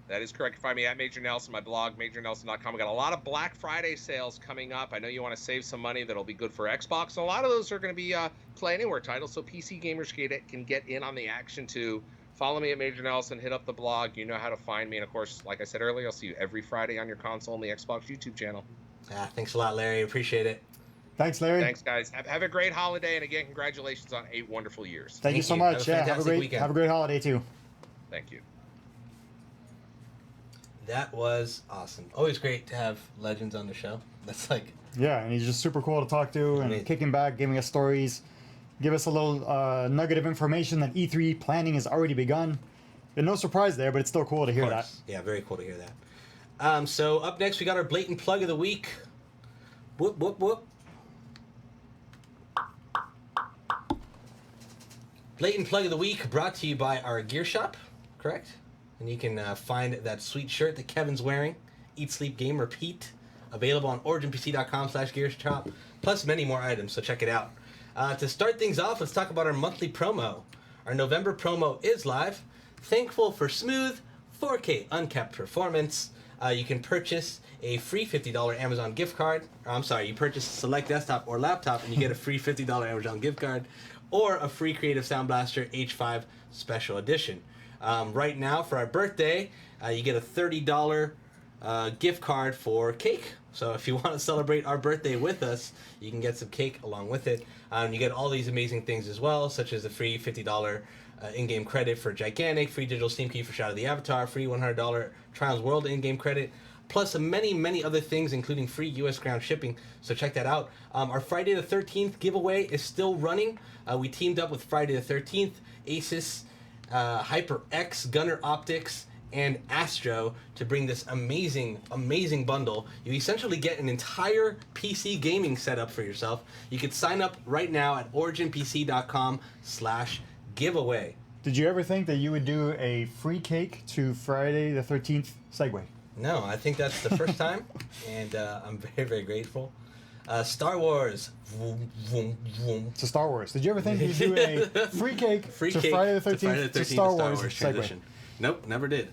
Speaker 3: That is correct. You can find me at Major Nelson, my blog, majornelson.com. We got a lot of Black Friday sales coming up. I know you want to save some money that'll be good for Xbox. A lot of those are going to be Play Anywhere titles, so PC gamers can get in on the action too. Follow me at Major Nelson, hit up the blog. You know how to find me. And of course, like I said earlier, I'll see you every Friday on your console and the Xbox YouTube channel.
Speaker 1: Thanks a lot, Larry. Appreciate it.
Speaker 2: Thanks, Larry.
Speaker 3: Thanks, guys. Have a great holiday. And again, congratulations on 8 wonderful years.
Speaker 2: Thank you so
Speaker 1: you.
Speaker 2: much.
Speaker 1: Have a fantastic weekend.
Speaker 2: Have a great holiday too.
Speaker 3: Thank you.
Speaker 1: That was awesome. Always great to have legends on the show. That's like...
Speaker 2: Yeah, and he's just super cool to talk to and
Speaker 1: Amazing.
Speaker 2: kicking back, giving us stories, give us a little nugget of information that E3 planning has already begun. And no surprise there, but it's still cool to hear that.
Speaker 1: Yeah, very cool to hear that. So up next, we got our Blatant Plug of the Week. Whoop, whoop, whoop. Blatant Plug of the Week brought to you by our gear shop, correct? And you can find that sweet shirt that Kevin's wearing, Eat, Sleep, Game, Repeat, available on originpc.com/gear shop, plus many more items, so check it out. To start things off, let's talk about our monthly promo. Our November promo is live. Thankful for smooth 4K uncapped performance. You can purchase a free $50 Amazon gift card. You purchase a select desktop or laptop and you get a free $50 Amazon gift card or a free Creative Sound Blaster H5 Special Edition. Right now, for our birthday, you get a $30 gift card for cake. So if you want to celebrate our birthday with us, you can get some cake along with it. You get all these amazing things as well, such as the free $50 in-game credit for Gigantic, free digital Steam key for Shadow of the Avatar, free $100 Trials World in-game credit, plus many, many other things, including free U.S. ground shipping. So check that out. Our Friday the 13th giveaway is still running. We teamed up with Friday the 13th, Asus, HyperX, Gunner Optics, and Astro to bring this amazing, amazing bundle. You essentially get an entire PC gaming setup for yourself. You can sign up right now at originpc.com/giveaway.
Speaker 2: Did you ever think that you would do a free cake to Friday the 13th segue?
Speaker 1: No, I think that's the first time, and I'm very, very grateful. Star Wars. Vroom, vroom, vroom.
Speaker 2: To Star Wars. Did you ever think you'd do a free cake to Friday the 13th to Star Wars segue?
Speaker 1: transition. Nope, never did.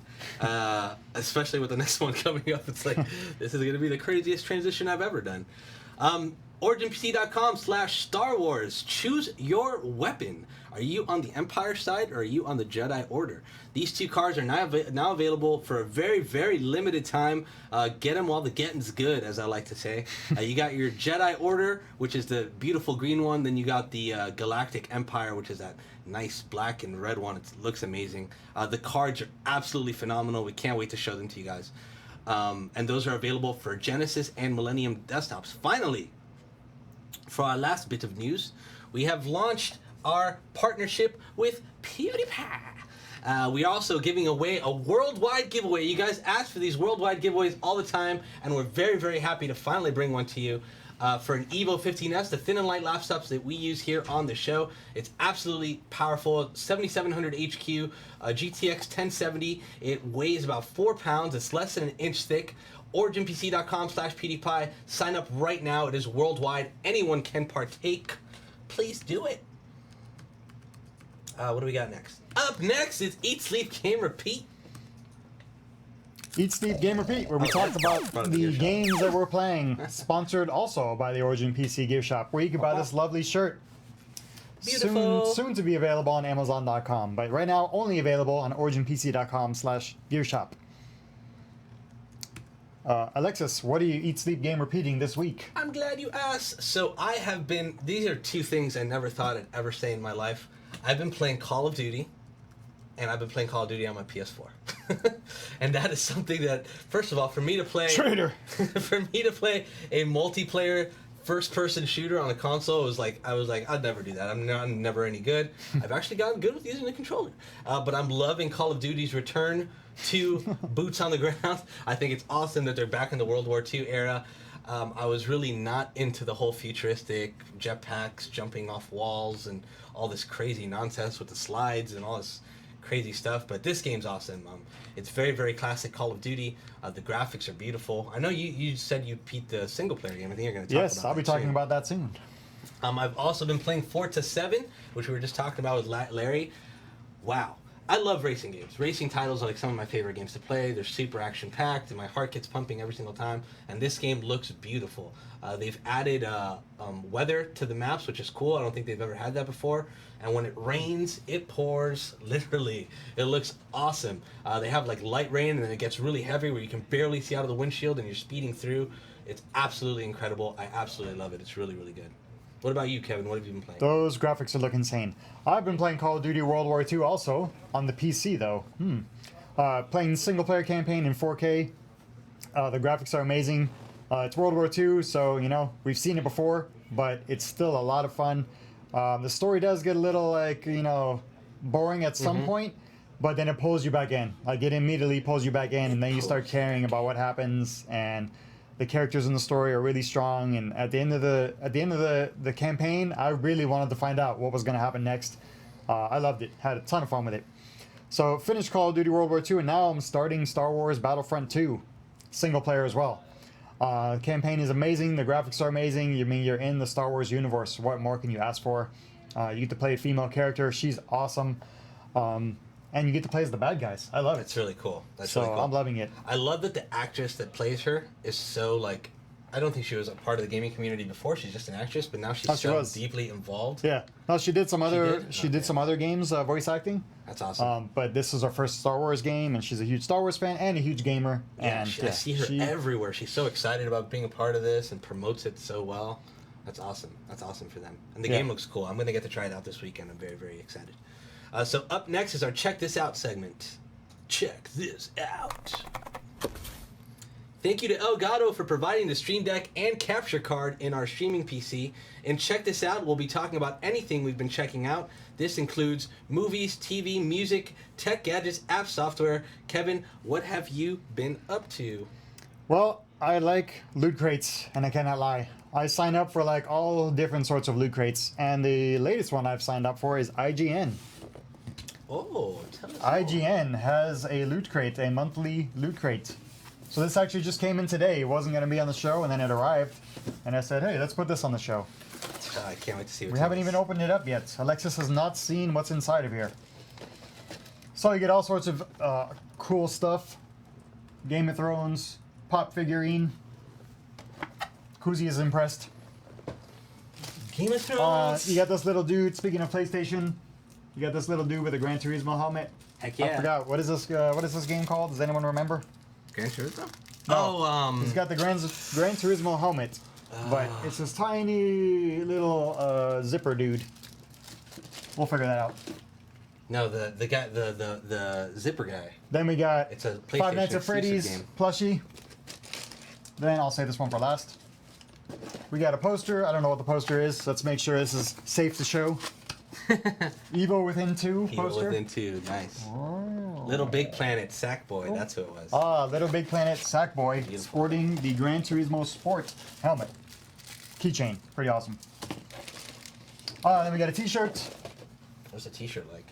Speaker 1: Especially with the next one coming up. It's like, this is going to be the craziest transition I've ever done. OriginPC.com/Star Wars. Choose your weapon. Are you on the Empire side or are you on the Jedi Order? These two cards are now available for a very, very limited time. Get them while the getting's good, as I like to say. You got your Jedi Order, which is the beautiful green one. Then you got the Galactic Empire, which is that nice black and red one. It looks amazing. The cards are absolutely phenomenal. We can't wait to show them to you guys. And those are available for Genesis and Millennium desktops. Finally, for our last bit of news, we have launched our partnership with PewDiePie. We are also giving away a worldwide giveaway. You guys ask for these worldwide giveaways all the time, and we're very, very happy to finally bring one to you. For an Evo 15S, the thin and light laptops that we use here on the show. It's absolutely powerful. 7700 HQ, GTX 1070. It weighs about 4 pounds. It's less than an inch thick. OriginPC.com/PewDiePie. Sign up right now. It is worldwide. Anyone can partake. Please do it. What do we got next? Up next is Eat, Sleep, Game, Repeat.
Speaker 2: Eat, Sleep, Game, Repeat, where we talked about the games that we're playing, sponsored also by the Origin PC gift shop, where you can buy this lovely shirt
Speaker 1: Beautiful.
Speaker 2: Soon to be available on Amazon.com, but right now only available on OriginPC.com/GearShop. Alexis, what do you eat, sleep, game repeating this week?
Speaker 1: I'm glad you asked. So I have been, these are two things I never thought I'd ever say in my life. I've been playing Call of Duty, and I've been playing Call of Duty on my PS4. And that is something that, first of all, for me to play...
Speaker 2: Traitor!
Speaker 1: For me to play a multiplayer first-person shooter on a console, I was like, I'd never do that. I'm never any good. I've actually gotten good with using the controller. But I'm loving Call of Duty's return to boots on the ground. I think it's awesome that they're back in the World War II era. I was really not into the whole futuristic jetpacks jumping off walls and all this crazy nonsense with the slides and all this crazy stuff, but this game's awesome. It's very, very classic Call of Duty. The graphics are beautiful. I know you said you beat the single player game. I think you're going to talk about that.
Speaker 2: Yes, I'll be talking about that soon.
Speaker 1: I've also been playing Forza 7, which we were just talking about with Larry. Wow. I love racing games. Racing titles are like some of my favorite games to play. They're super action-packed, and my heart gets pumping every single time. And this game looks beautiful. They've added weather to the maps, which is cool. I don't think they've ever had that before. And when it rains, it pours, literally. It looks awesome. They have like light rain, and then it gets really heavy where you can barely see out of the windshield, and you're speeding through. It's absolutely incredible. I absolutely love it. It's really, really good. What about you, Kevin? What have you been playing?
Speaker 2: Those graphics look insane. I've been playing Call of Duty World War II also, on the PC though. Playing single-player campaign in 4K. The graphics are amazing. It's World War II, so, you know, we've seen it before, but it's still a lot of fun. The story does get a little, like, you know, boring at some point, but then it pulls you back in. Like, it immediately pulls you back in, and then you start caring about what happens, and the characters in the story are really strong, and at the end of the campaign, I really wanted to find out what was going to happen next. I loved it. Had a ton of fun with it. So finished Call of Duty World War II, and now I'm starting Star Wars Battlefront 2, single player as well. Campaign is amazing. The graphics are amazing. You mean you're in the Star Wars universe. What more can you ask for? You get to play a female character. She's awesome. And you get to play as the bad guys. I love it.
Speaker 1: It's really cool. That's
Speaker 2: so
Speaker 1: really cool.
Speaker 2: I'm loving it.
Speaker 1: I love that the actress that plays her is so, like, I don't think she was a part of the gaming community before. She's just an actress, but now she's so deeply involved.
Speaker 2: Yeah. No, she did some other.
Speaker 1: She
Speaker 2: did some other games, voice acting.
Speaker 1: That's awesome.
Speaker 2: But this is her first Star Wars game, and she's a huge Star Wars fan and a huge gamer.
Speaker 1: Yeah,
Speaker 2: and
Speaker 1: I see her everywhere. She's so excited about being a part of this and promotes it so well. That's awesome. That's awesome for them. And the game looks cool. I'm going to get to try it out this weekend. I'm very, very excited. So up next is our Check This Out segment. Check this out. Thank you to Elgato for providing the Stream Deck and capture card in our streaming PC. And Check This Out, we'll be talking about anything we've been checking out. This includes movies, TV, music, tech gadgets, app software. Kevin, what have you been up to?
Speaker 2: Well, I like loot crates, and I cannot lie. I sign up for like all different sorts of loot crates, and the latest one I've signed up for is IGN.
Speaker 1: Oh, tell us
Speaker 2: IGN has a loot crate, a monthly loot crate. So this actually just came in today. It wasn't going to be on the show, and then it arrived. And I said, hey, let's put this on the show.
Speaker 1: I can't wait to see what
Speaker 2: We haven't even opened it up yet. Alexis has not seen what's inside of here. So you get all sorts of cool stuff. Game of Thrones, pop figurine. Kuzi is impressed.
Speaker 1: Game of Thrones.
Speaker 2: You got this little dude, speaking of PlayStation, you got this little dude with a Gran Turismo helmet.
Speaker 1: Heck yeah.
Speaker 2: I forgot, what is this game called? Does anyone remember?
Speaker 1: Gran Turismo?
Speaker 2: No. He's got the Gran Turismo helmet, but it's this tiny little zipper dude. We'll figure that out.
Speaker 1: No, the guy, the zipper guy.
Speaker 2: Then we got
Speaker 1: It's a PlayStation
Speaker 2: Five Nights at Freddy's
Speaker 1: game.
Speaker 2: plushie. Then I'll say this one for last. We got a poster. I don't know what the poster is. Let's make sure this is safe to show. Evil Within 2 poster.
Speaker 1: Evil Within 2, nice.
Speaker 2: Oh.
Speaker 1: Little Big Planet, Sackboy, that's who it was.
Speaker 2: Little Big Planet Sackboy sporting the Gran Turismo Sport helmet. Keychain. Pretty awesome. Then we got a t-shirt.
Speaker 1: What's the t-shirt like?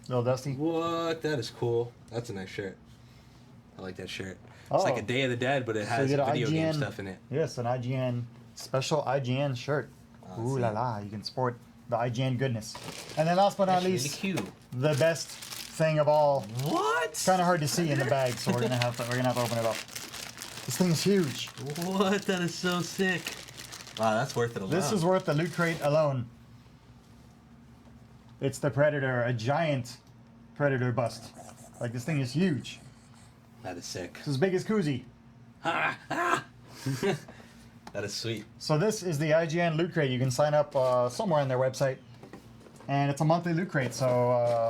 Speaker 2: Little dusty.
Speaker 1: What? That is cool. That's a nice shirt. I like that shirt. It's like a Day of the Dead, but it has video game stuff in it.
Speaker 2: Yes, an IGN, special IGN shirt. Ooh la la, you can sport the IGN goodness. And then last but not least,
Speaker 1: really cute.
Speaker 2: the best thing of all.
Speaker 1: What?
Speaker 2: It's kind of hard to see in the bag, so we're gonna have to open it up. This thing is huge.
Speaker 1: What? That is so sick. Wow, that's worth it alone.
Speaker 2: This is worth the loot crate alone. It's the Predator, a giant Predator bust. Like, this thing is huge.
Speaker 1: That is sick.
Speaker 2: It's as big as Koozie.
Speaker 1: That is sweet.
Speaker 2: So this is the IGN loot crate. You can sign up somewhere on their website. And it's a monthly loot crate, so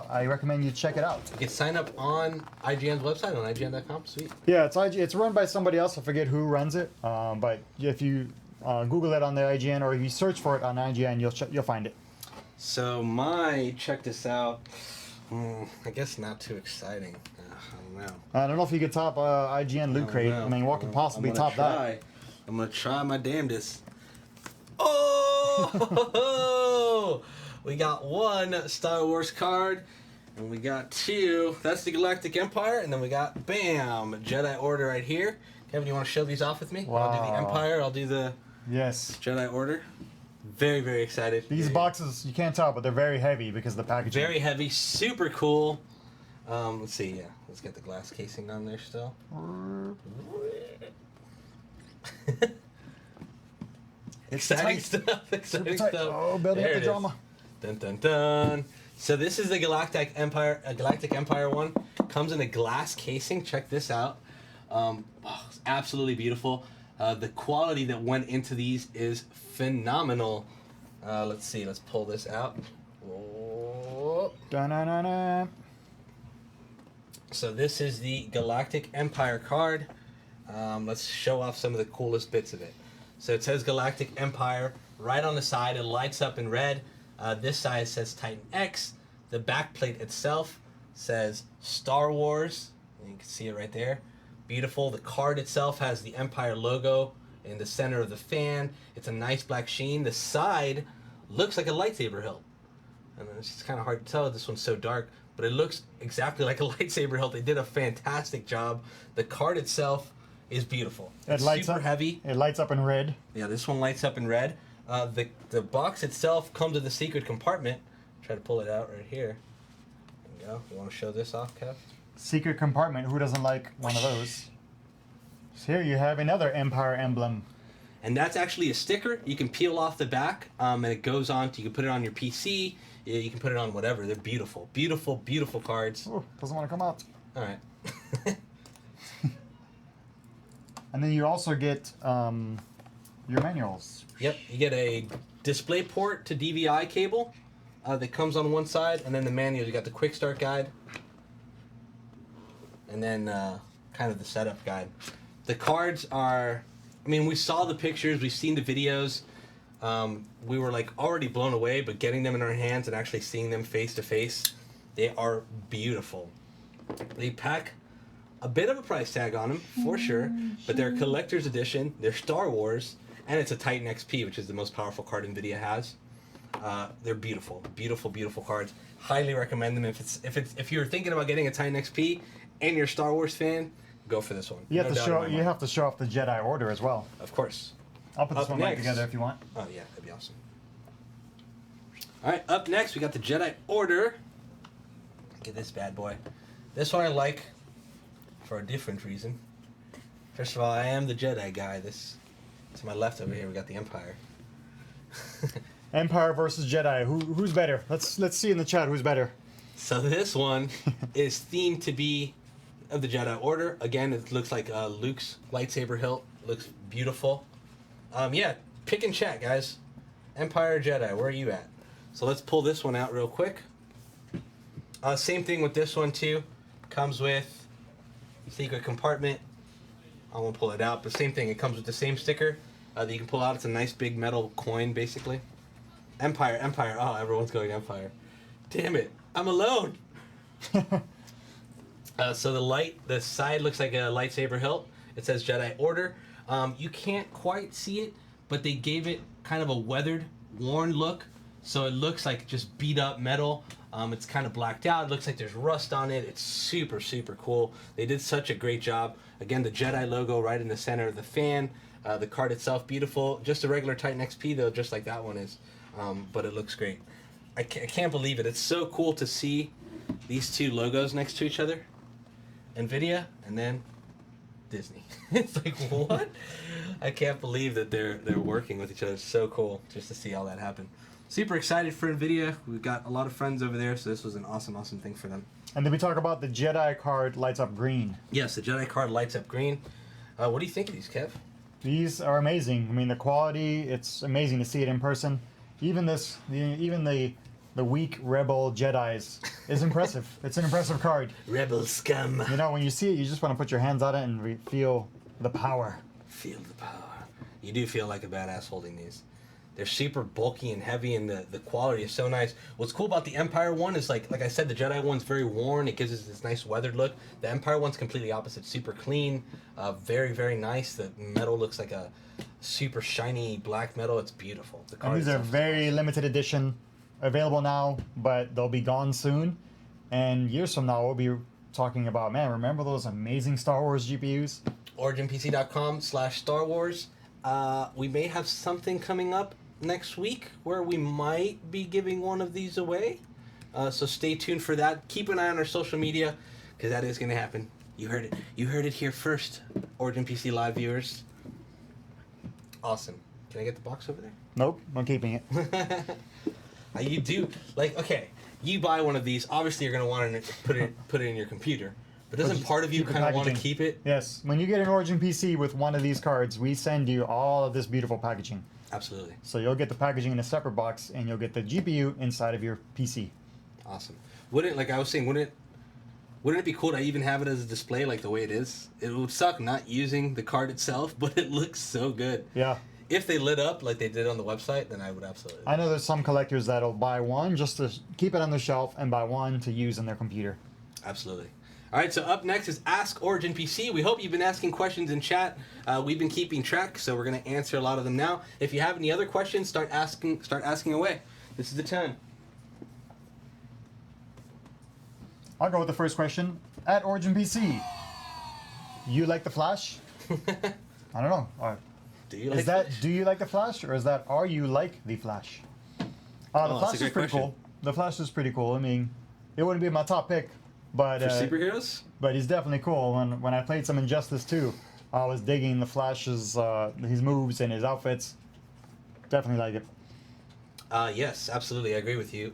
Speaker 2: I recommend you check it out.
Speaker 1: You can sign up on IGN's website, on IGN.com. Sweet.
Speaker 2: Yeah, it's run by somebody else. I forget who runs it. But if you Google it on the IGN, or if you search for it on IGN, you'll find it.
Speaker 1: So check this out. I guess not too exciting. I don't know.
Speaker 2: I don't know if you could top IGN loot crate. I mean, what could possibly top that?
Speaker 1: I'm gonna try my damnedest. Oh! We got one Star Wars card, and we got two. That's the Galactic Empire, and then we got, bam, Jedi Order right here. Kevin, you want to show these off with me?
Speaker 2: Wow.
Speaker 1: I'll do the Empire. I'll do the
Speaker 2: Jedi
Speaker 1: Order. Very, very excited.
Speaker 2: These boxes, you can't tell, but they're very heavy because of the packaging.
Speaker 1: Very heavy, super cool. Let's see, yeah. Let's get the glass casing on there still. Exciting stuff. Exciting stuff.
Speaker 2: Oh, building up the drama.
Speaker 1: Dun dun dun. So this is the Galactic Empire one. Comes in a glass casing. Check this out. It's absolutely beautiful. The quality that went into these is phenomenal. Let's see. Let's pull this out. Oh.
Speaker 2: Dun-dun-dun-dun.
Speaker 1: So this is the Galactic Empire card. Let's show off some of the coolest bits of it. So it says Galactic Empire right on the side. It lights up in red. This side says Titan X. The back plate itself says Star Wars. And you can see it right there. Beautiful. The card itself has the Empire logo in the center of the fan. It's a nice black sheen. The side looks like a lightsaber hilt. And it's kind of hard to tell. This one's so dark. But it looks exactly like a lightsaber hilt. They did a fantastic job. The card itself is beautiful. It's super heavy.
Speaker 2: It lights up in red.
Speaker 1: Yeah, this one lights up in red. The box itself comes with a secret compartment. Try to pull it out right here. There you go. You want to show this off, Kev?
Speaker 2: Secret compartment. Who doesn't like one of those? So here you have another Empire emblem.
Speaker 1: And that's actually a sticker. You can peel off the back, and it goes on. You can put it on your PC. You can put it on whatever. They're beautiful, beautiful, beautiful cards.
Speaker 2: Oh, doesn't want to come out.
Speaker 1: All right.
Speaker 2: And then you also get your manuals.
Speaker 1: Yep, you get a display port to DVI cable that comes on one side, and then the manual. You got the quick start guide, and then kind of the setup guide. The cards are, I mean, we saw the pictures, we've seen the videos. We were like already blown away, but getting them in our hands and actually seeing them face to face, they are beautiful. They pack a bit of a price tag on them, for sure, but they're collector's edition, they're Star Wars, and it's a Titan XP, which is the most powerful card NVIDIA has. They're beautiful, beautiful, beautiful cards. Highly recommend them. If you're thinking about getting a Titan XP and you're a Star Wars fan, go for this one.
Speaker 2: You have to show off the Jedi Order as well.
Speaker 1: Of course.
Speaker 2: I'll put this one back together if you want.
Speaker 1: Oh yeah, that'd be awesome. All right, up next we got the Jedi Order. Look at this bad boy. This one I like for a different reason. First of all, I am the Jedi guy. This to my left over here we got the Empire.
Speaker 2: Empire versus Jedi. Who's better? Let's see in the chat who's better.
Speaker 1: So this one is themed to be of the Jedi Order. Again, it looks like Luke's lightsaber hilt. Looks beautiful. Yeah, pick and chat, guys. Empire or Jedi, where are you at? So let's pull this one out real quick. Same thing with this one too. Comes with secret compartment. I won't pull it out, but same thing. It comes with the same sticker that you can pull out. It's a nice big metal coin, basically. Empire, Empire. Oh, everyone's going Empire. Damn it, I'm alone. So the side looks like a lightsaber hilt. It says Jedi Order. You can't quite see it, but they gave it kind of a weathered, worn look. So it looks like just beat up metal. It's kind of blacked out. It looks like there's rust on it. It's super, super cool. They did such a great job. Again, the Jedi logo right in the center of the fan. The card itself, beautiful. Just a regular Titan XP, though, just like that one is. But it looks great. I can't believe it. It's so cool to see these two logos next to each other. NVIDIA, and then Disney. It's like, what? I can't believe that they're working with each other. It's so cool just to see all that happen. super excited for NVIDIA. We've got a lot of friends over there, so this was an awesome thing for them.
Speaker 2: And then we talk about the Jedi card lights up green.
Speaker 1: Yes, the Jedi card lights up green. What do you think of these, Kev?
Speaker 2: These are amazing. I mean, the quality, it's amazing to see it in person. Even the weak rebel Jedis is impressive. It's an impressive card.
Speaker 1: Rebel scum.
Speaker 2: You know, when you see it, you just want to put your hands on it and feel the power.
Speaker 1: Feel the power. You do feel like a badass holding these. They're super bulky and heavy, and the quality is so nice. What's cool about the Empire one is, like I said, the Jedi one's very worn. It gives us this nice weathered look. The Empire one's completely opposite. Super clean, very nice. The metal looks like a super shiny black metal. It's beautiful. The card
Speaker 2: And these are
Speaker 1: itself is
Speaker 2: very
Speaker 1: awesome.
Speaker 2: limited edition, available now, but they'll be gone soon. And years from now, we'll be talking about, man, remember those amazing Star Wars GPUs?
Speaker 1: OriginPC.com/Star Wars. We may have something coming up next week where we might be giving one of these away. So stay tuned for that. Keep an eye on our social media, because that is going to happen. You heard it. You heard it here first, Origin PC Live viewers. Awesome. Can I get the box over there?
Speaker 2: Nope, I'm keeping it.
Speaker 1: You do, like, okay, you buy one of these, obviously you're going to want to put it in your computer. But doesn't part of you
Speaker 2: Keep the
Speaker 1: kind of want to
Speaker 2: packaging.
Speaker 1: keep it?
Speaker 2: Yes, when you get an Origin PC with one of these cards, we send you all of this beautiful packaging.
Speaker 1: Absolutely.
Speaker 2: So you'll get the packaging in a separate box, and you'll get the GPU inside of your PC.
Speaker 1: Awesome. Wouldn't, like I was saying, wouldn't it be cool to even have it as a display like the way it is? It would suck not using the card itself, but it looks so good.
Speaker 2: Yeah.
Speaker 1: If they lit up like they did on the website, then I would absolutely.
Speaker 2: I know there's some collectors that'll buy one just to keep it on their shelf and buy one to use on their computer.
Speaker 1: Absolutely. All right, so up next is Ask Origin PC. We hope you've been asking questions in chat. We've been keeping track, so we're going to answer a lot of them now. If you have any other questions, start asking away. This is the time.
Speaker 2: I'll go with the first question. At Origin PC, you like the Flash? I don't know.
Speaker 1: Do you like
Speaker 2: Is that
Speaker 1: Flash?
Speaker 2: do you like the Flash, or is that are you like the Flash? The
Speaker 1: Oh, that's
Speaker 2: Flash
Speaker 1: a
Speaker 2: is
Speaker 1: great
Speaker 2: pretty
Speaker 1: question.
Speaker 2: cool. The Flash is pretty cool. I mean, it wouldn't be my top pick, but
Speaker 1: For superheroes?
Speaker 2: but he's definitely cool. When I played some Injustice 2, I was digging the Flash's his moves and his outfits. Definitely like it.
Speaker 1: Yes, absolutely. I agree with you.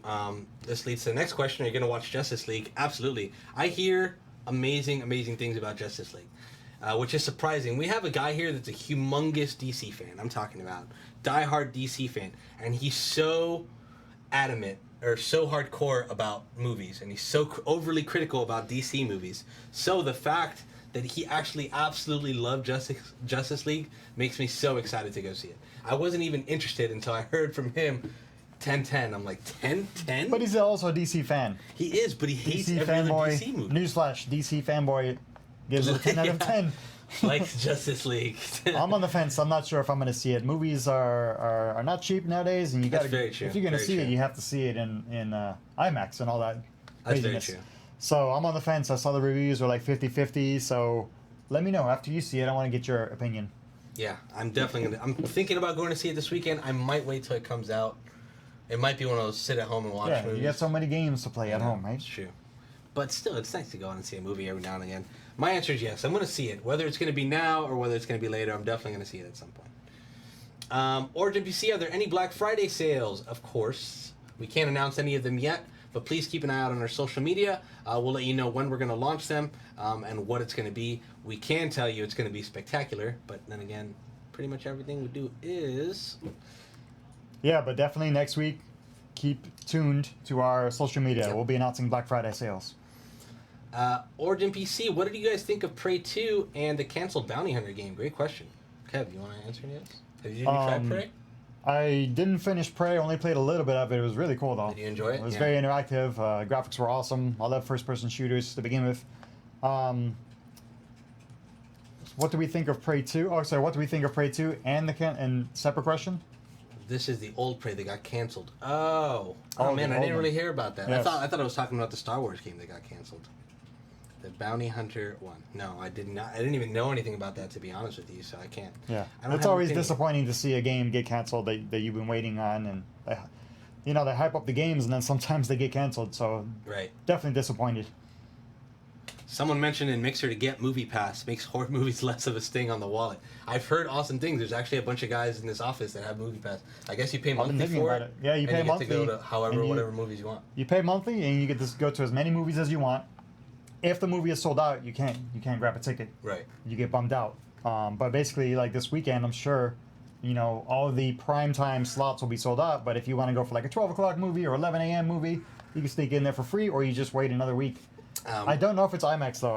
Speaker 1: This leads to the next question. Are you going to watch Justice League? Absolutely. I hear amazing things about Justice League, which is surprising. We have a guy here that's a humongous DC fan. I'm talking about diehard DC fan, and he's so adamant or so hardcore about movies, and he's so overly critical about DC movies. So the fact that he actually absolutely loved Justice League makes me so excited to go see it. I wasn't even interested until I heard from him 10/10. I'm like, 10/10?
Speaker 2: But he's also a DC fan.
Speaker 1: He is, but he hates
Speaker 2: DC
Speaker 1: every other
Speaker 2: fanboy.
Speaker 1: DC movie.
Speaker 2: Newsflash: DC fanboy gives it a 10 out of 10.
Speaker 1: Likes Justice League.
Speaker 2: I'm on the fence. I'm not sure if I'm going to see it. Movies are not cheap nowadays, and you got
Speaker 1: That's
Speaker 2: to.
Speaker 1: very true,
Speaker 2: If you're going to
Speaker 1: very
Speaker 2: see it,
Speaker 1: true.
Speaker 2: you have to see it in IMAX and all that.
Speaker 1: That's very
Speaker 2: craziness.
Speaker 1: true.
Speaker 2: So I'm on the fence. I saw the reviews were like 50-50. So let me know after you see it. I want to get your opinion.
Speaker 1: Yeah, I'm definitely gonna. I'm thinking about going to see it this weekend. I might wait till it comes out. It might be one of those sit at home and watch
Speaker 2: Yeah,
Speaker 1: movies.
Speaker 2: you got so many games to play at home, right?
Speaker 1: It's true. But still, it's nice to go out and see a movie every now and again. My answer is yes. I'm going to see it. Whether it's going to be now or whether it's going to be later, I'm definitely going to see it at some point. Origin PC, are there any Black Friday sales? Of course. We can't announce any of them yet, but please keep an eye out on our social media. We'll let you know when we're going to launch them and what it's going to be. We can tell you it's going to be spectacular, but then again, pretty much everything we do is...
Speaker 2: Yeah, but definitely next week, keep tuned to our social media.
Speaker 1: Yep.
Speaker 2: We'll be announcing Black Friday sales.
Speaker 1: Origin PC, what did you guys think of Prey 2 and the canceled Bounty Hunter game? Great question. Kev, you want to answer this? Have you tried Prey?
Speaker 2: I didn't finish Prey. Only played a little bit of it. It was really cool, though.
Speaker 1: Did you enjoy it?
Speaker 2: It was
Speaker 1: Yeah.
Speaker 2: very interactive. Graphics were awesome. I love first-person shooters to begin with. What do we think of Prey 2? Oh, sorry. What do we think of Prey 2 and and separate question?
Speaker 1: This is the old Prey that got canceled. Oh
Speaker 2: Oh,
Speaker 1: man,
Speaker 2: the
Speaker 1: I
Speaker 2: old
Speaker 1: didn't
Speaker 2: one.
Speaker 1: really hear about that.
Speaker 2: Yes.
Speaker 1: I thought I was talking about the Star Wars game that got canceled. The Bounty Hunter one. No, I did not. I didn't even know anything about that, to be honest with you. So I can't.
Speaker 2: Yeah,
Speaker 1: I don't
Speaker 2: it's
Speaker 1: have an
Speaker 2: always
Speaker 1: opinion.
Speaker 2: disappointing to see a game get canceled that you've been waiting on, and they hype up the games and then sometimes they get canceled. So
Speaker 1: Right.
Speaker 2: definitely disappointed.
Speaker 1: Someone mentioned in Mixer to get Movie Pass makes horror movies less of a sting on the wallet. I've heard awesome things. There's actually a bunch of guys in this office that have Movie Pass. I guess you pay monthly for it.
Speaker 2: Yeah, you pay
Speaker 1: and
Speaker 2: monthly.
Speaker 1: Get to go to however, whatever movies you want.
Speaker 2: You pay monthly, and you get to go to as many movies as you want. If the movie is sold out, you can't grab a ticket.
Speaker 1: Right.
Speaker 2: You get bummed out. But basically, like this weekend, I'm sure, all of the primetime slots will be sold out. But if you want to go for like a 12 o'clock movie or 11 a.m. movie, you can sneak in there for free, or you just wait another week. I don't know if it's IMAX though.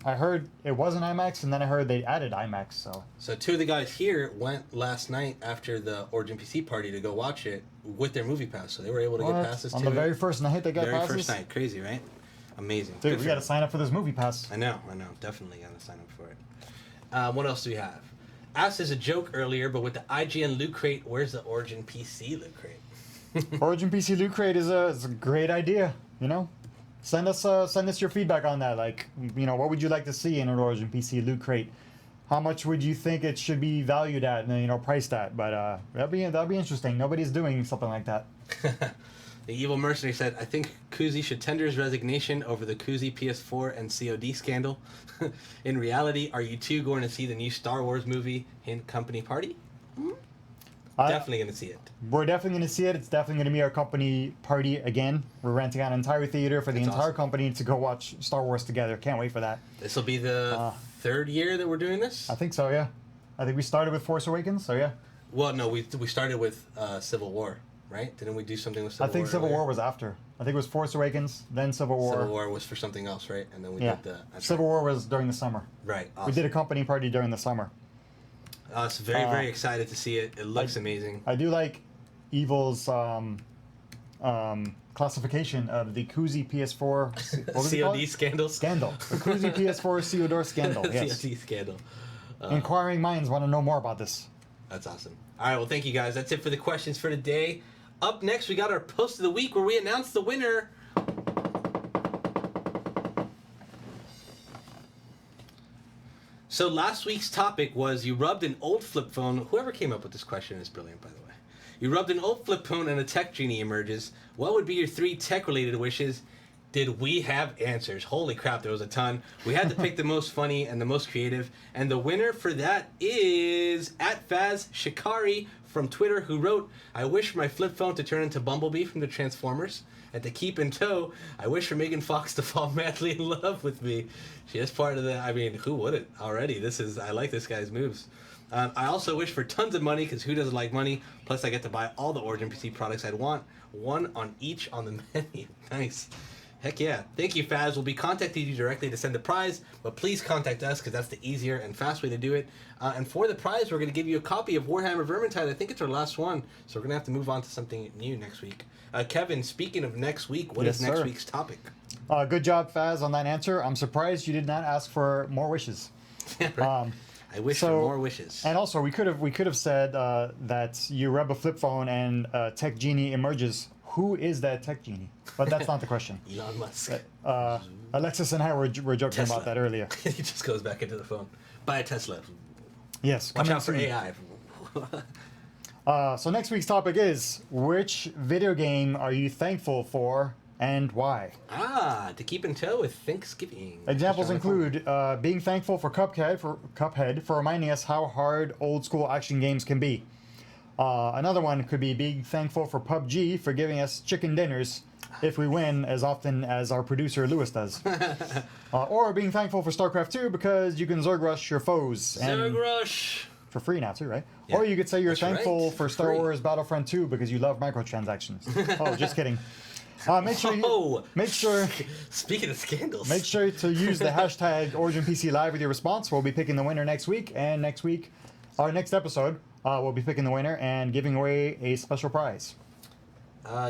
Speaker 2: I heard it wasn't IMAX, and then I heard they added IMAX. So
Speaker 1: two of the guys here went last night after the Origin PC party to go watch it with their Movie Pass, so they were able to get passes
Speaker 2: on the very first night they got passes.
Speaker 1: Very first night, crazy, right? Amazing.
Speaker 2: Dude, we got to sign up for this Movie Pass.
Speaker 1: I know, definitely got to sign up for it. What else do we have? Asked as a joke earlier, but with the IGN Loot Crate, where's the Origin PC Loot Crate?
Speaker 2: Origin PC Loot Crate is a great idea. Send us your feedback on that. Like, what would you like to see in an Origin PC Loot Crate? How much would you think it should be valued at and priced at? But that'd be interesting. Nobody's doing something like that.
Speaker 1: The Evil Mercenary said, I think Kuzi should tender his resignation over the Kuzi PS4 and COD scandal. In reality, are you two going to see the new Star Wars movie, Hint Company Party? Definitely going to see it.
Speaker 2: We're definitely going to see it. It's definitely going to be our company party again. We're renting out an entire theater for the entire company to go watch Star Wars together. Can't wait for that.
Speaker 1: This will be the third year that we're doing this?
Speaker 2: I think so, yeah. I think we started with Force Awakens, so yeah.
Speaker 1: Well, no, we started with Civil War, right? Didn't we do something with Civil War?
Speaker 2: I think Civil War was after. I think it was Force Awakens, then Civil War.
Speaker 1: Civil War was for something else, right? And then we did the...
Speaker 2: Civil War was during the summer.
Speaker 1: Right, awesome.
Speaker 2: We did a company party during the summer.
Speaker 1: I was very excited to see it. It looks amazing.
Speaker 2: I do like Evil's classification of the Kuzi PS4 what was
Speaker 1: COD scandal.
Speaker 2: The Kuzi PS4 COD scandal. Yes.
Speaker 1: COD scandal.
Speaker 2: Inquiring minds want to know more about this.
Speaker 1: That's awesome. All right, well, thank you guys. That's it for the questions for today. Up next, we got our post of the week where we announce the winner. So last week's topic was you rubbed an old flip phone. Whoever came up with this question is brilliant, by the way. You rubbed an old flip phone and a tech genie emerges. What would be your 3 tech-related wishes? Did we have answers? Holy crap, there was a ton. We had to pick the most funny and the most creative. And the winner for that is @Faz Shikari from Twitter, who wrote, I wish for my flip phone to turn into Bumblebee from the Transformers. And to keep in tow, I wish for Megan Fox to fall madly in love with me. She is part of the, who wouldn't already? I like this guy's moves. I also wish for tons of money, because who doesn't like money? Plus, I get to buy all the Origin PC products I'd want. One on each on the menu. Nice. Heck yeah. Thank you, Faz. We'll be contacting you directly to send the prize, but please contact us because that's the easier and fast way to do it. And for the prize, we're going to give you a copy of Warhammer Vermintide. I think it's our last one, so we're going to have to move on to something new next week. Kevin, speaking of next week, what is next week's topic?
Speaker 2: Good job, Faz, on that answer. I'm surprised you did not ask for more wishes.
Speaker 1: I wish for more wishes.
Speaker 2: And also, we could have said that you rub a flip phone and Tech Genie emerges. Who is that Tech Genie? But that's not the question.
Speaker 1: Elon Musk.
Speaker 2: Alexis and I were joking
Speaker 1: Tesla.
Speaker 2: about that earlier.
Speaker 1: He just goes back into the phone. Buy a Tesla.
Speaker 2: Yes.
Speaker 1: Watch out for AI.
Speaker 2: So next week's topic is, which video game are you thankful for and why?
Speaker 1: To keep in tow with Thanksgiving.
Speaker 2: Examples include being thankful for Cuphead for reminding us how hard old school action games can be. Another one could be being thankful for PUBG for giving us chicken dinners if we win as often as our producer Lewis does. Or being thankful for StarCraft 2 because you can Zerg Rush your foes.
Speaker 1: Zerg Rush!
Speaker 2: For free now too, right?
Speaker 1: Yeah,
Speaker 2: or you could say you're thankful for Star
Speaker 1: free.
Speaker 2: Wars Battlefront 2 because you love microtransactions. Oh, just kidding. Make sure.
Speaker 1: Speaking of scandals,
Speaker 2: make sure to use the hashtag OriginPCLive with your response. We'll be picking the winner next week, and our next episode, we'll be picking the winner and giving away a special prize.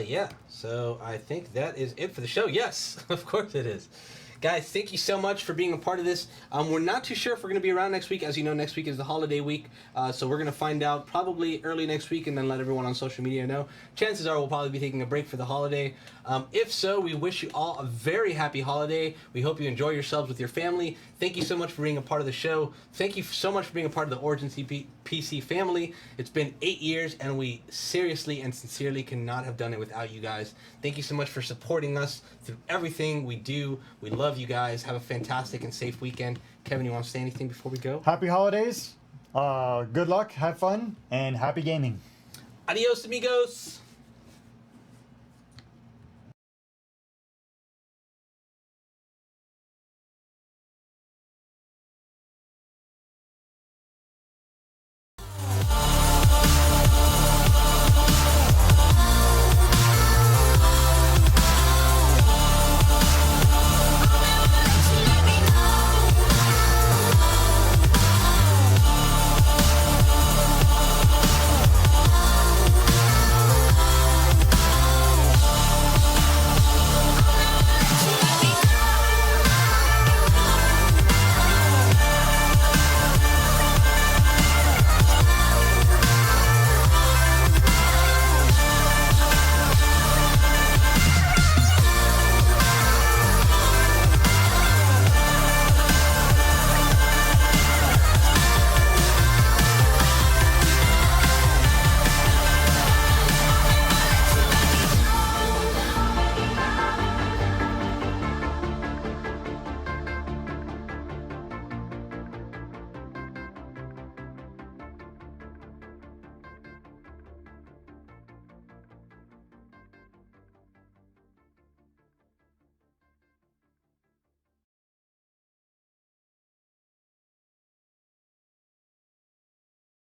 Speaker 1: Yeah. So I think that is it for the show. Yes, of course it is. Guys, thank you so much for being a part of this. We're not too sure if we're going to be around next week. As you know, next week is the holiday week. So we're going to find out probably early next week and then let everyone on social media know. Chances are we'll probably be taking a break for the holiday. If so, we wish you all a very happy holiday. We hope you enjoy yourselves with your family. Thank you so much for being a part of the show. Thank you so much for being a part of the Origin PC family. It's been 8 years, and we seriously and sincerely cannot have done it without you guys. Thank you so much for supporting us through everything we do. We love you guys. Have a fantastic and safe weekend. Kevin, you want to say anything before we go?
Speaker 2: Happy holidays. Good luck, have fun, and happy gaming.
Speaker 1: Adios, amigos.